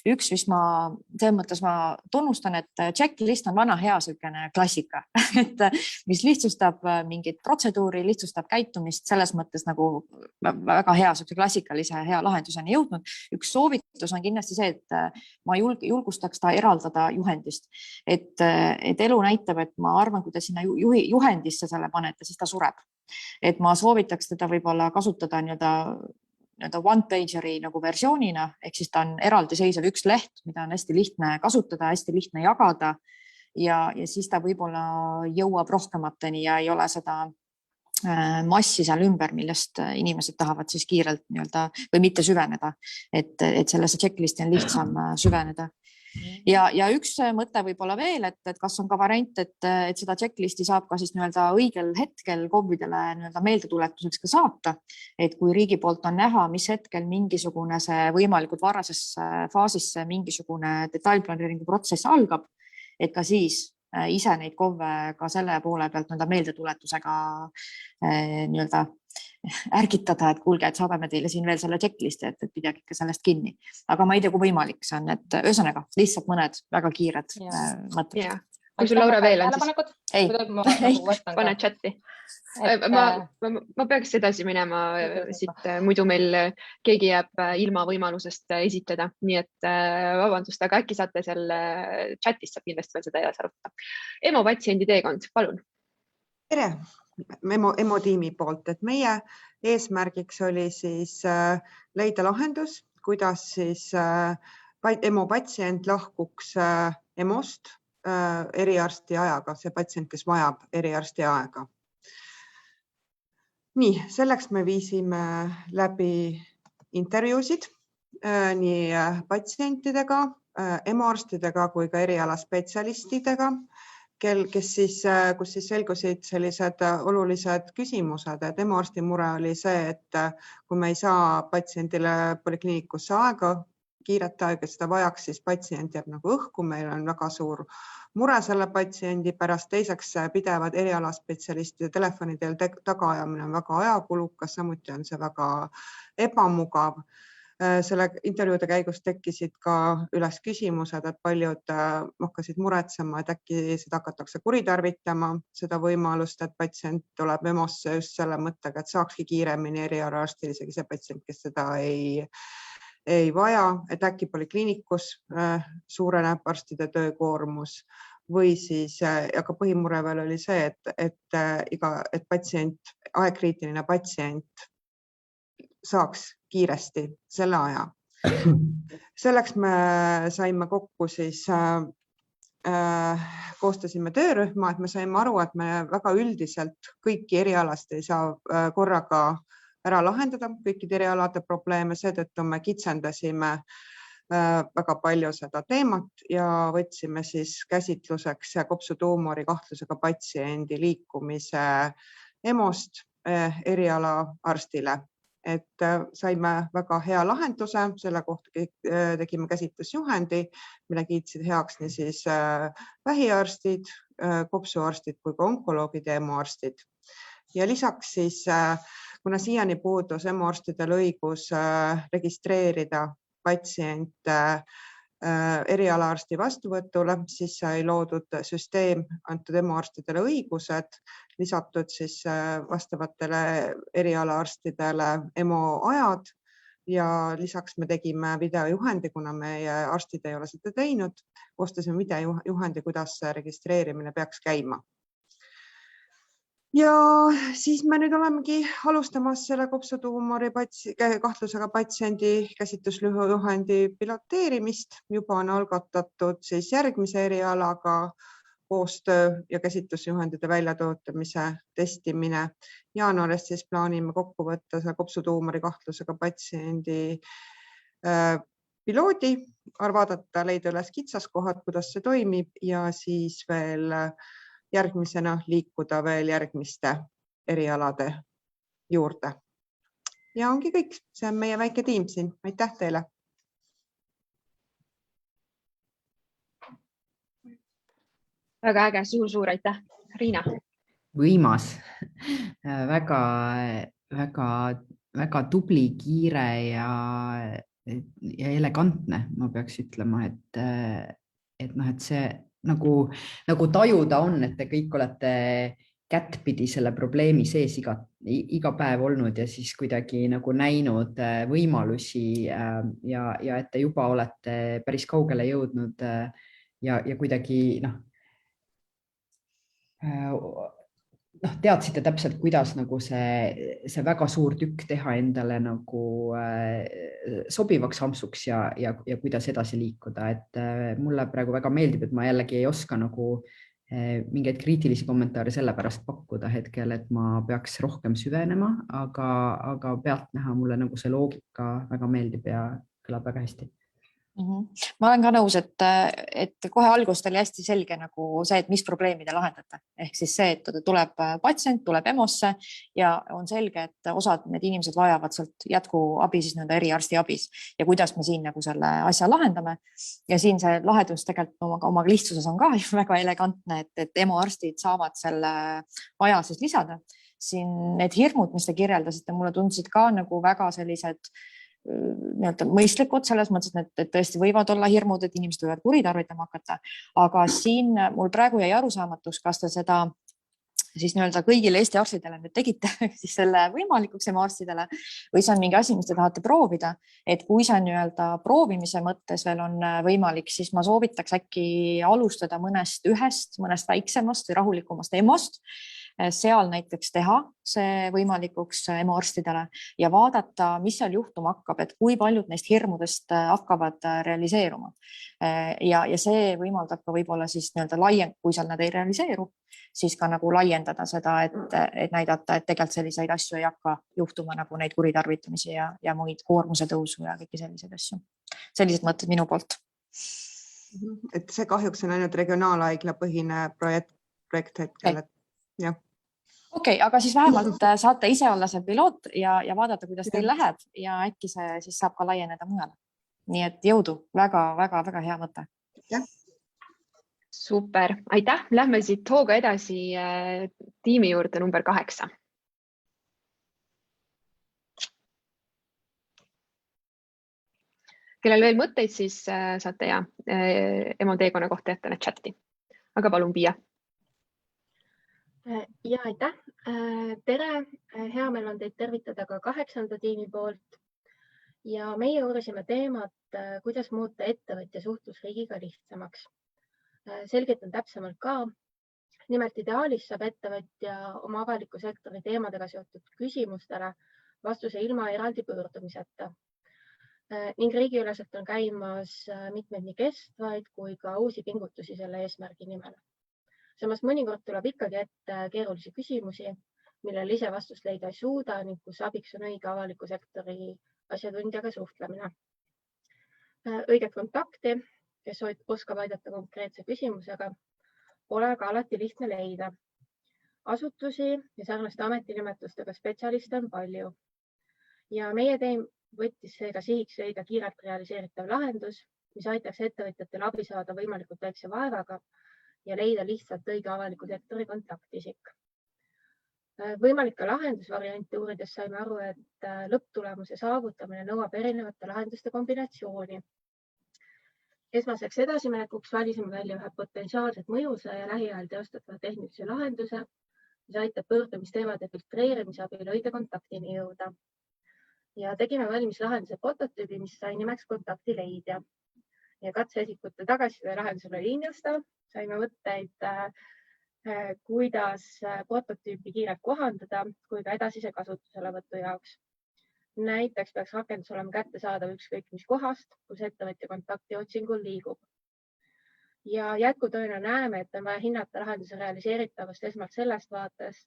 [SPEAKER 4] üks, mis selles mõttes ma tunnustan, et checklist on vana hea selline klassika, et mis lihtsustab mingit protseduuri, lihtsustab käitumist, selles mõttes nagu väga hea klassikalise hea lahenduseni jõudnud. Üks soovitus on kindlasti see, et ma julgustaks ta eraldada juhendist. Et elu näitab, et ma arvan, kui te sinna juhendisse selle panete, siis ta sureb. Et ma soovitaks teda võib-olla kasutada nii-öelda one-pageri nagu versioonina, ehk siis ta on eraldiseisev üks leht, mida on hästi lihtne kasutada, hästi lihtne jagada ja siis ta võib-olla jõuab rohkemateni ja ei ole seda massi seal ümber, millest inimesed tahavad siis kiirelt nii-öelda või mitte süveneda, et sellesse checklisti on lihtsam süveneda. Ja üks mõte võib-olla veel, et kas on ka variant, et seda checklisti saab ka siis nii-öelda õigel hetkel KOV-idele nii-öelda meeldetuletuseks ka saata, et kui riigi poolt on näha, mis hetkel mingisugune see võimalikult varases faasis mingisugune detailplaneeringu protsess algab, et ka siis ise neid KOV-e ka selle poole pealt meeldetuletusega nii-öelda ärgitada, et kuulge, et saadame teile siin veel selle checklisti, et pidage ikka sellest kinni. Aga ma ei tea, kui võimalik see on, et ühesõnaga lihtsalt mõned väga kiired mõtted.
[SPEAKER 1] Kui sul Laura veel on,
[SPEAKER 4] siis
[SPEAKER 1] pane chati. Ma peaks edasi minema siit, muidu meil keegi jääb ilma võimalusest esitleda, nii et vabandust, aga äkki saate seal chatis saab kindlasti veel seda edasi arutada. EMO patsiendi teekond, palun.
[SPEAKER 9] Tere, EMO tiimi poolt, et meie eesmärgiks oli siis leida lahendus, kuidas siis EMO patsient lahkuks EMO-st eriarsti ajaga, see patsient, kes vajab eriarsti aega. Nii, selleks me viisime läbi intervjuusid nii patsientidega, EMO-arstidega kui ka erialaspetsialistidega, kus siis selgusid sellised olulised küsimused, et EMO-arsti mure oli see, et kui me ei saa patsiendile polikliinikusse aega, kiiret aega, seda vajaks, siis patsient jääb nagu õhku, meil on väga suur mure selle patsiendi pärast, teiseks pidevad erialaspetsialistide telefonidel tagaajamine on väga ajakulukas, samuti on see väga ebamugav. Selle intervjuude käigus tekkisid ka üles küsimused, et paljud hakkasid muretsema, et äkki seda hakatakse kuritarvitama, seda võimalust, et patsient tuleb EMO-sse just selle mõttega, et saakski kiiremini erialaarstile, isegi see patsient, kes seda ei vaja, et äkki polikliinikus suureneb arstide töökoormus või siis, aga põhimure veel oli see, et patsient, aegkriitiline patsient saaks kiiresti selle aja. Selleks me saime kokku siis, koostasime töörühma, et me saime aru, et me väga üldiselt kõiki erialast ei saa korraga ära lahendada, kõikide erialade probleeme, seetõttu me kitsendasime väga palju seda teemat ja võtsime siis käsitluseks kopsutuumori kahtlusega patsiendi liikumise EMO-st erialaarstile. Et saime väga hea lahenduse, selle kohta tegime käsitlusjuhendi, mille kiitsid heaks nii siis vähiarstid, kopsuarstid kui ka onkoloogid ja EMO-arstid. Ja lisaks siis, kuna siiani puudus EMO-arstidel õigus registreerida patsient erialaarsti vastuvõtule, siis sai loodud süsteem, antud EMO-arstidele õigused, lisatud siis vastavatele erialaarstidele EMO ajad ja lisaks me tegime videojuhendi, kuna meie arstid ei ole seda teinud, koostasime videojuhendi, kuidas registreerimine peaks käima. Ja siis me nüüd olemegi alustamas selle kopsutuumori kahtlusega patsiendi käsitlusjuhendi piloteerimist. Juba on algatatud siis järgmise erialaga koostöö ja käsitlusjuhendide väljatootamise testimine. Jaanuaris siis plaanime kokku võtta selle kopsutuumori kahtlusega patsiendi piloodi, vaadata, leida üles kitsaskohad, kuidas see toimib ja siis veel järgmisena liikuda veel järgmiste erialade juurde. Ja ongi kõik, see on meie väike tiim siin. Aitäh teile!
[SPEAKER 1] Väga äge, suur aitäh, Riina!
[SPEAKER 3] Võimas, väga tubli, kiire ja elegantne, ma peaks ütlema, et see nagu tajuda on, et te kõik olete kättpidi selle probleemi sees iga päev olnud ja siis kuidagi nagu näinud võimalusi ja et te juba olete päris kaugele jõudnud ja kuidagi teadsite täpselt, kuidas nagu see väga suur tükk teha endale nagu sobivaks ampsuks ja kuidas edasi liikuda. Et mulle praegu väga meeldib, et ma jällegi ei oska nagu mingeid kriitilisi kommentaare sellepärast pakkuda hetkel, et ma peaks rohkem süvenema, aga pealtnäha mulle nagu see loogika väga meeldib ja kõlab väga hästi.
[SPEAKER 4] Ma olen ka nõus, et kohe alguses oli hästi selge nagu see, et mis probleemi te lahendate. Ehk siis see, et tuleb patsient, tuleb EMO-sse ja on selge, et osad need inimesed vajavad sealt jätkuabi siis eriarsti abis ja kuidas me siin nagu selle asja lahendame. Ja siin see lahendus tegelikult oma lihtsuses on ka väga elegantne, et EMO-arstid saavad selle aja siis lisada. Siin need hirmud, mis te kirjeldasite, mulle tundsid ka nagu väga sellised mõistlikud selles mõttes, et tõesti võivad olla hirmud, et inimesed võivad kuritarvitama hakata, aga siin mul praegu jäi arusaamatuks, kas te seda siis kõigile Eesti arstidele nüüd tegite siis selle võimalikuks EMO-arstidele või see on mingi asi, mis te tahate proovida, et kui see proovimise mõttes veel on võimalik, siis ma soovitaks äkki alustada mõnest väiksemast või rahulikumast EMO-st, seal näiteks teha see võimalikuks EMO-arstidele ja vaadata, mis seal juhtuma hakkab, et kui paljud neist hirmudest hakkavad realiseeruma. Ja see võimaldab ka võib-olla siis kui seal nad ei realiseeru, siis ka nagu laiendada seda, et näidata, et tegelikult selliseid asju ei hakka juhtuma nagu neid kuritarvitamisi ja muid koormuse tõusu ja kõiki selliseid asju. Sellised mõtted minu poolt.
[SPEAKER 9] Et see kahjuks on ainult regionaalhaigla põhine projekt hetkel.
[SPEAKER 4] Okei, aga siis vähemalt saate ise olla see piloot ja vaadata, kuidas teil läheb ja äkki see siis saab ka laieneda mujale. Nii et jõudu, väga hea mõte.
[SPEAKER 1] Super, aitäh. Lähme siit hooga edasi tiimi juurde number 8. kellel veel mõtteid, siis saate EMO teekonna kohta jätta need chati. Aga palun, Piia.
[SPEAKER 10] Ja aitäh. Tere, hea meel on teid tervitada ka 8. tiimi poolt. Ja meie uurisime teemat, kuidas muuta ettevõtja suhtlus riigiga lihtsamaks. Selgitan täpsemalt ka. Nimelt ideaalis saab ettevõtja oma avaliku sektori teemadega seotud küsimustele vastuse ilma eraldi pöördumiseta. Ning riigiüleselt on käimas mitmeid nii kestvaid kui ka uusi pingutusi selle eesmärgi nimel. Samas mõnikord tuleb ikkagi ette keerulisi küsimusi, millele ise vastust leida ei suuda ning kus abiks on õige avaliku sektori asjatundjaga suhtlemine. Õiget kontakti, kes oskab aidata konkreetse küsimusega, pole ka alati lihtne leida. Asutusi ja sarnaste ametinimetustega spetsialiste on palju. Ja meie teem võttis seega sihiks leida kiirelt realiseeritav lahendus, mis aitaks ettevõtjatel abi saada võimalikult väikse vaevaga ja leida lihtsalt õige avaliku sektori kontaktisik. Võimalike lahendusvariante uurides saime aru, et lõpptulemuse saavutamine nõuab erinevate lahenduste kombinatsiooni. Esmaseks edasiminekuks valisime välja ühe potentsiaalselt mõjusa ja lähiajal teostatava tehnilise lahenduse, mis aitab pöördumisteemade filtreerimise abil õige kontaktini jõuda. Ja tegime valmis lahenduse prototüübi, mis sai nimeks kontaktileidja. Ja katseesikute tagasiside lahendusele linnusta saime võtteid, kuidas prototüüpi kiirelt kohandada, kui ka edasise kasutuselevõtu jaoks. Näiteks peaks rakendus olema kättesaadav ükskõik mis kohast, kus ettevõtja kontakti otsingul liigub. Ja jätkutööna näeme, et on vaja hinnata lahenduse realiseeritavast esmalt sellest vaatest,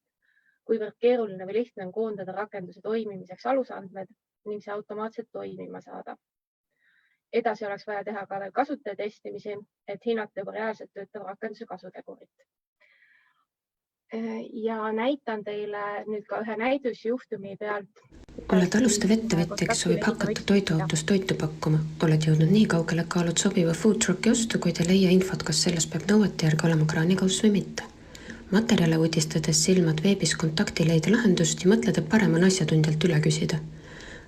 [SPEAKER 10] kuivõrd keeruline või lihtne on koondada rakenduse toimimiseks alusandmed ning see automaatselt toimima saada. Edasi oleks vaja teha ka veel kasutaja testimisi, et hinnata juba reaalselt töötava rakenduse kasutegurit. Ja näitan teile nüüd ka ühe näidusjuhtumi pealt.
[SPEAKER 11] Oled alustav ettevõtja, kes soovib hakata toiduautos toitu pakkuma. Oled jõudnud nii kaugele, kaalud sobiva food trucki ostu, kuid ei leia infot, kas selles peab nõuete järgi olema kraanikauss või mitte. Materjale uudistades silmad veebis kontaktileide lahendust ja mõtled, et parem on asjatundjalt üle küsida.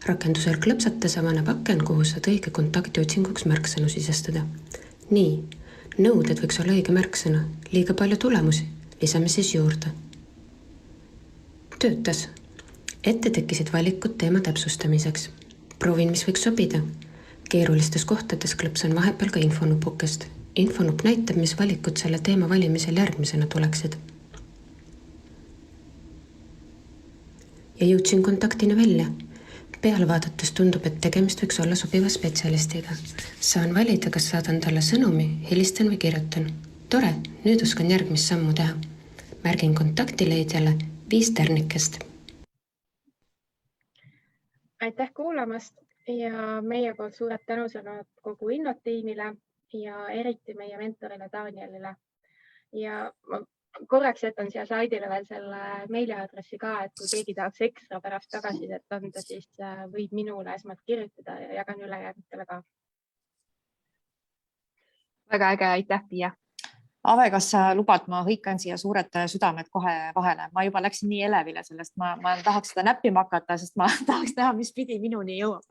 [SPEAKER 11] Rakendusel klõpsates avaneb aken, kuhu saad õige kontakti otsinguks märksõnu sisestada. Nii, nõuded võiks olla õige märksõna, liiga palju tulemusi, lisame siis juurde. Töötas. Ette tekkisid valikud teema täpsustamiseks. Proovin, mis võiks sobida. Keerulistes kohtades klõpsan vahepeal ka infonupukest. Infonupp näitab, mis valikud selle teema valimisel järgmisena tuleksid. Ja jõudsin kontaktina välja. Peale vaadates tundub, et tegemist võiks olla sobiva spetsialistiga. Saan valida, kas saadan talle sõnumi, helistan või kirjutan. Tore, nüüd oskan järgmist sammu teha. Märgin kontaktileidjale 5 tärnikest.
[SPEAKER 10] Aitäh kuulamast ja meie poolt suured tänusõnad kogu Innot-tiimile ja eriti meie mentorile Danielile. Ja ma korraks jätan siia slaidile veel selle meiliaadressi ka, et kui keegi tahaks ekstra pärast tagasisidet anda, siis võib minule esmalt kirjutada ja jagan ülejäämitele ka.
[SPEAKER 1] Väga äge, aitäh, Piia.
[SPEAKER 4] Ave, kas sa lubad, ma hõikan siia suured südamed kohe vahele. Ma juba läksin nii elevile sellest, ma tahaks seda näppima hakata, sest ma tahaks näha, mis pidi minuni jõuab.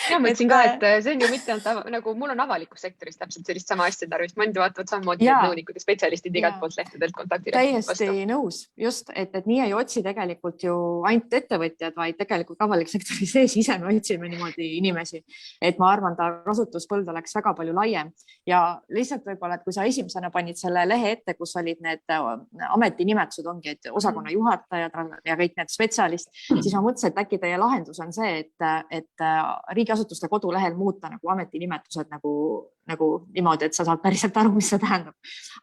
[SPEAKER 1] Ja mõtlesin ka, et see on ju mitte nagu mul on avalikus sektoris täpselt sellist sama asja tarvis. Mind vaatavad samamoodi nõunikud ja spetsialistid igalt poolt lehtedelt kontaktile.
[SPEAKER 4] Täiesti nõus, just, et nii ei otsi tegelikult ju ainult ettevõtjad, vaid tegelikult avalik sektori sees ise me otsime niimoodi inimesi. Et ma arvan, ta kasutuspõld oleks väga palju laiem. Ja lihtsalt võib-olla, et kui sa esimesena panid selle lehe ette, kus olid need ametinimetused ongi, et osakonna juhatajad ja kõik need spetsialist, siis ma mõtlesin, et äkki teie lahendus on see, et riigiasutuste kodulehel muuta nagu ametinimetused nagu niimoodi, et sa saad päriselt aru, mis see tähendab.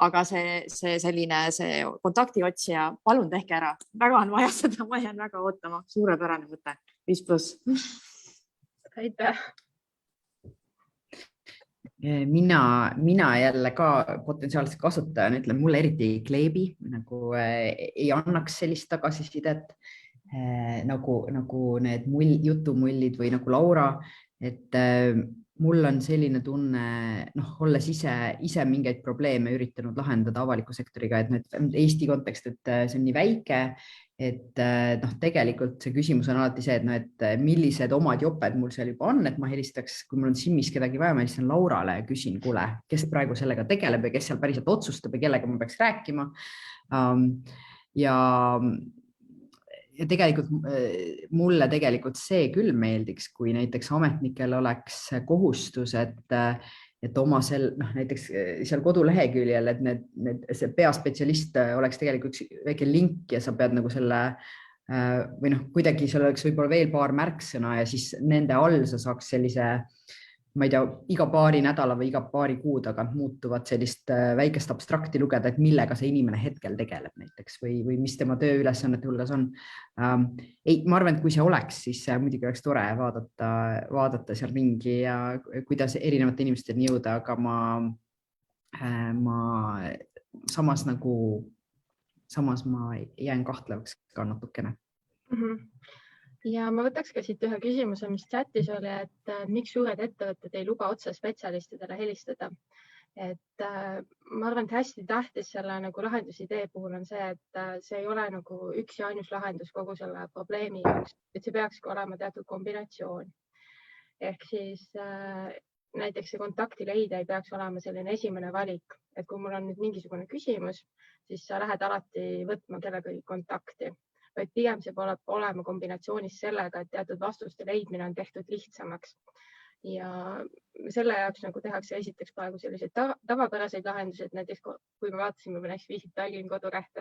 [SPEAKER 4] Aga see kontaktiotsija, palun tehke ära. Väga on vaja seda, ma jään väga ootama. Suurepärane mõte. 5+.
[SPEAKER 10] Aitäh.
[SPEAKER 3] Mina jälle ka potentsiaalselt kasutajan, ütlen, mulle eriti ei kleebi, nagu ei annaks sellist tagasisidet nagu need jutumullid või nagu Laura, et mul on selline tunne, olles ise mingeid probleeme üritanud lahendada avaliku sektoriga, et nüüd Eesti kontekst, et see on nii väike, et tegelikult see küsimus on alati see, et millised omad joped mul seal juba on, et ma helistaks, kui mul on SIM-is kedagi vaja, ma helistan Laurale ja küsin, kuule, kes praegu sellega tegeleb ja kes seal päriselt otsustab ja kellega ma peaks rääkima. Ja tegelikult mulle see küll meeldiks, kui näiteks ametnikel oleks kohustus, et oma näiteks seal koduleheküljel, et see peaspetsialist oleks tegelikult üks väike link ja sa pead nagu selle või kuidagi seal oleks võib-olla veel paar märksõna ja siis nende all sa saaks sellise, ma ei tea, iga paari nädala või iga paari kuu tagant muutuvad sellist väikest abstrakti lugeda, et millega see inimene hetkel tegeleb näiteks või mis tema tööülesannete hulgas on. Ma arvan, et kui see oleks, siis muidugi oleks tore vaadata seal ringi ja kuidas erinevate inimesteni jõuda, aga samas ma jään kahtlevaks ka natukene.
[SPEAKER 10] Ja ma võtaks ka siit ühe küsimuse, mis chatis oli, et miks suured ettevõtted ei luba otse spetsialistidele helistada. Et ma arvan, et hästi tähtis selle nagu lahendusidee puhul on see, et see ei ole nagu üks ja ainus lahendus kogu selle probleemi jaoks, et see peakski olema teatud kombinatsioon. Ehk siis näiteks see kontakti leida ei peaks olema selline esimene valik, et kui mul on nüüd mingisugune küsimus, siis sa lähed alati võtma kellegagi kontakti. Vaid pigem see peab olema kombinatsioonis sellega, et teatud vastuste leidmine on tehtud lihtsamaks. Ja selle jaoks nagu tehakse esiteks praegu selliseid tavapäraseid lahendusi, et näiteks kui me vaatasime näiteks Visit Tallinna koduleht,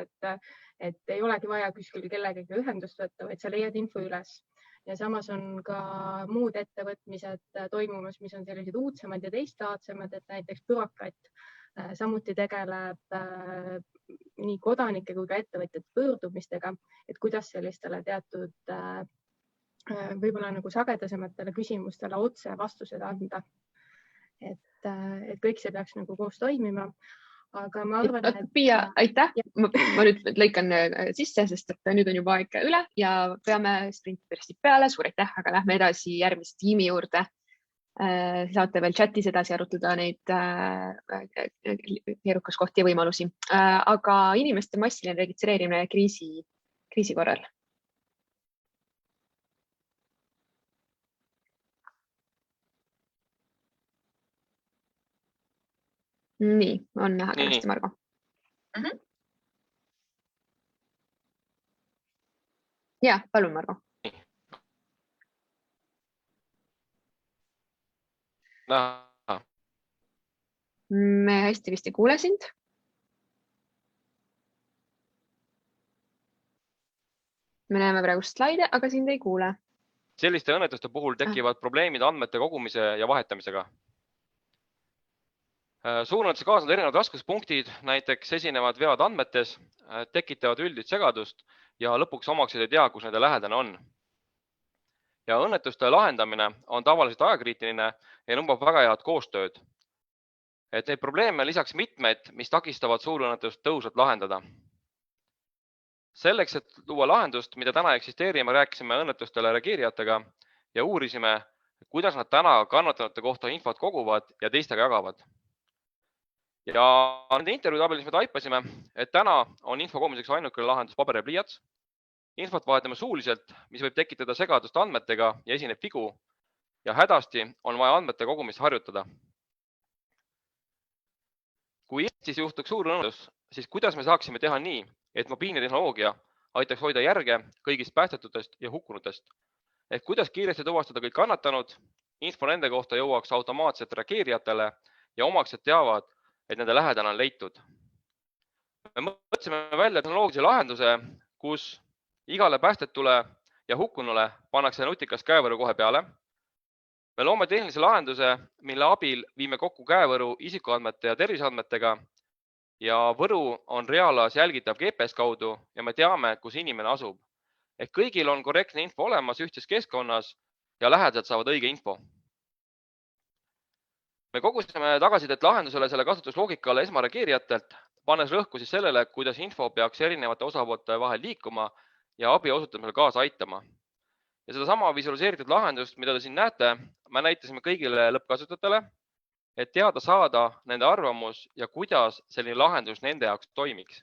[SPEAKER 10] et ei olegi vaja kuskil kellegagi ühendust võtta, vaid sa leiad info üles. Ja samas on ka muud ettevõtmised toimumas, mis on sellised uudsemad ja teistlaadsemad, et näiteks bürokraat samuti tegeleb nii kodanike kui ka ettevõtjate pöördumistega, et kuidas sellistele teatud võib-olla nagu sagedasematele küsimustele otse vastused anda. Et kõik see peaks nagu koos toimima. Aga ma arvan, et...
[SPEAKER 1] Pia, aitäh! Ma nüüd lõikan sisse, sest et nüüd on juba aeg üle ja peame sprintpersti peale. Suur aitäh, aga lähme edasi järgmise tiimi juurde. Saate veel chatis edasi arutada neid keerukaskohti ja võimalusi. Aga inimeste massiline registreerimine kriisi korral. Nii, on näha kenasti, Margo. Ja, palun, Margo. Me hästi vist ei kuule sind. Me näeme praegu slaide, aga sind ei kuule.
[SPEAKER 12] Selliste õnnetuste puhul tekivad probleemid andmete kogumise ja vahetamisega. Suurõnnetuse kaasnevad erinevad raskuspunktid, näiteks esinevad vead andmetes, tekitavad üldist segadust ja lõpuks omaksed ei tea, kus nende lähedane on. Ja õnnetuste lahendamine on tavaliselt ajakriitiline ja nõuab väga head koostööd. Et neid probleeme lisaks mitmed, mis takistavad suurõnnetust tõhusalt lahendada. Selleks, et luua lahendust, mida täna eksisteerime, rääkisime õnnetustele reageerijatega ja uurisime, kuidas nad täna kannatanute kohta infot koguvad ja teistega jagavad. Ja nende intervjuud abil me taipasime, et täna on info kogumiseks ainukene lahendus paber ja pliiats. Infot vahetame suuliselt, mis võib tekitada segadust andmetega ja esineb vigu ja hädasti on vaja andmete kogumist harjutada. Kui Eestis juhtuks suur õnnetus, siis kuidas me saaksime teha nii, et mobiilne tehnoloogia aitaks hoida järge kõigist päästetutest ja hukkunutest? Ehk kuidas kiiresti tuvastada kõik kannatanud, info nende kohta jõuaks automaatselt reageerijatele ja omaksed teavad, et nende lähedane on leitud. Me mõtlesime välja tehnoloogilise lahenduse, kus igale päästetule ja hukkunule pannakse nutikas käevõru kohe peale. Me loome tehnilise lahenduse, mille abil viime kokku käevõru isikuandmete ja terviseandmetega ja võru on reaalajas jälgitav GPS kaudu ja me teame, kus inimene asub. Ehk kõigil on korrektne info olemas ühtses keskkonnas ja lähedalt saavad õige info. Me kogusime tagasisidet lahendusele selle kasutusloogikale esmareageerijatelt, pannes rõhku siis sellele, kuidas info peaks erinevate osapoolte vahel liikuma ja abi osutamisel kaasa aitama. Ja sedasama visualiseeritud lahendust, mida te siin näete, me näitasime kõigile lõppkasutajatele, et teada saada nende arvamus ja kuidas selline lahendus nende jaoks toimiks.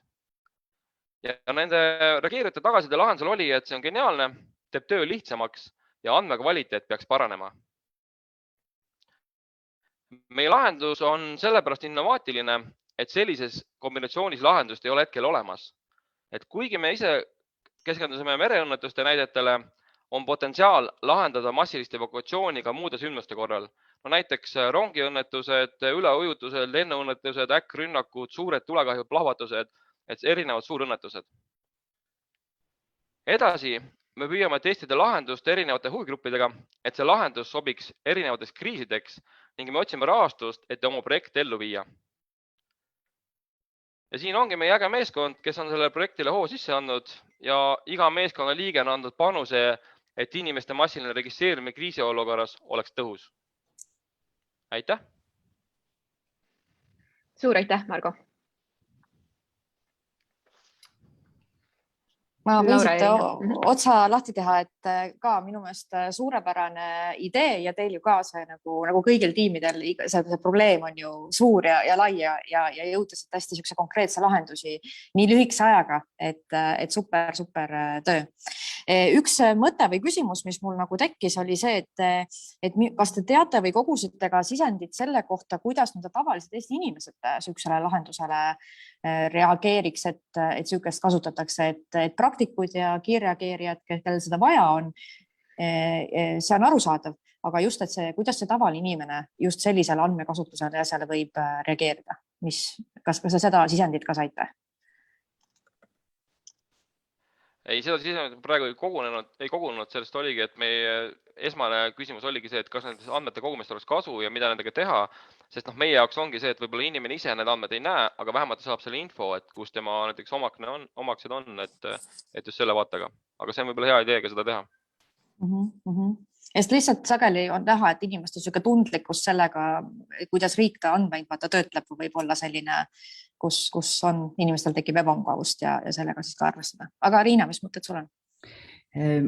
[SPEAKER 12] Ja nende reageerijate tagasiside lahendusel oli, et see on geniaalne, teeb töö lihtsamaks ja andmekvaliteet peaks paranema. Meie lahendus on sellepärast innovaatiline, et sellises kombinatsioonis lahendust ei ole hetkel olemas. Et kuigi me ise keskendusime mereõnnetuste näidetele, on potentsiaal lahendada massilist evakuatsiooni ka muude sündmuste korral. No näiteks rongiõnnetused, üleujutused, lennuõnnetused, äkkrünnakud, suured tulekahjud, plahvatused, et erinevad suurõnnetused. Edasi me püüame testida lahendust erinevate huvigruppidega, et see lahendus sobiks erinevateks kriisideks ning me otsime rahastust, et oma projekte ellu viia. Ja siin ongi meie äge meeskond, kes on selle projektile hoo sisse andnud ja iga meeskonna liige on andnud panuse, et inimeste massiline registreerimine kriisiolukorras oleks tõhus. Aitäh!
[SPEAKER 1] Suur aitäh, Margo!
[SPEAKER 4] Ma võin siit otsa lahti teha, et ka minu meelest suurepärane idee ja teil ju ka see nagu kõigil tiimidel see probleem on ju suur ja lai ja jõudes hästi niisuguse konkreetse lahendusi nii lühikese ajaga, et super töö. Üks mõte või küsimus, mis mul nagu tekkis, oli see, et kas te teate või kogusite ka sisendit selle kohta, kuidas tavalised Eesti inimesed niisugusele lahendusele reageeriks, et niisugust kasutatakse, et praktikuid ja kiirreageerijad, kellel seda vaja on, see on arusaadav, aga just, et kuidas see tavaline inimene just sellisele andmekasutusele ja asjale võib reageerida. Kas seda sisendit ka saite?
[SPEAKER 12] Ei, seda sisendit praegu ei kogunenud, sellest oligi, et meie esmane küsimus oligi see, et kas nendest andmete kogumist oleks kasu ja mida nendega teha, sest meie jaoks ongi see, et võib-olla inimene ise need andmed ei näe, aga vähemalt ta saab selle info, et kus tema näiteks omaksed on, et just selle vaatega. Aga see on võib-olla hea idee ka seda teha.
[SPEAKER 4] Sest lihtsalt sageli on näha, et inimeste tundlikkus sellega, kuidas riik ta andmeid töötleb, võib olla selline, kus on inimestel tekib ebamugavust ja sellega siis ka arvestada. Aga Riina, mis mõtted sul on?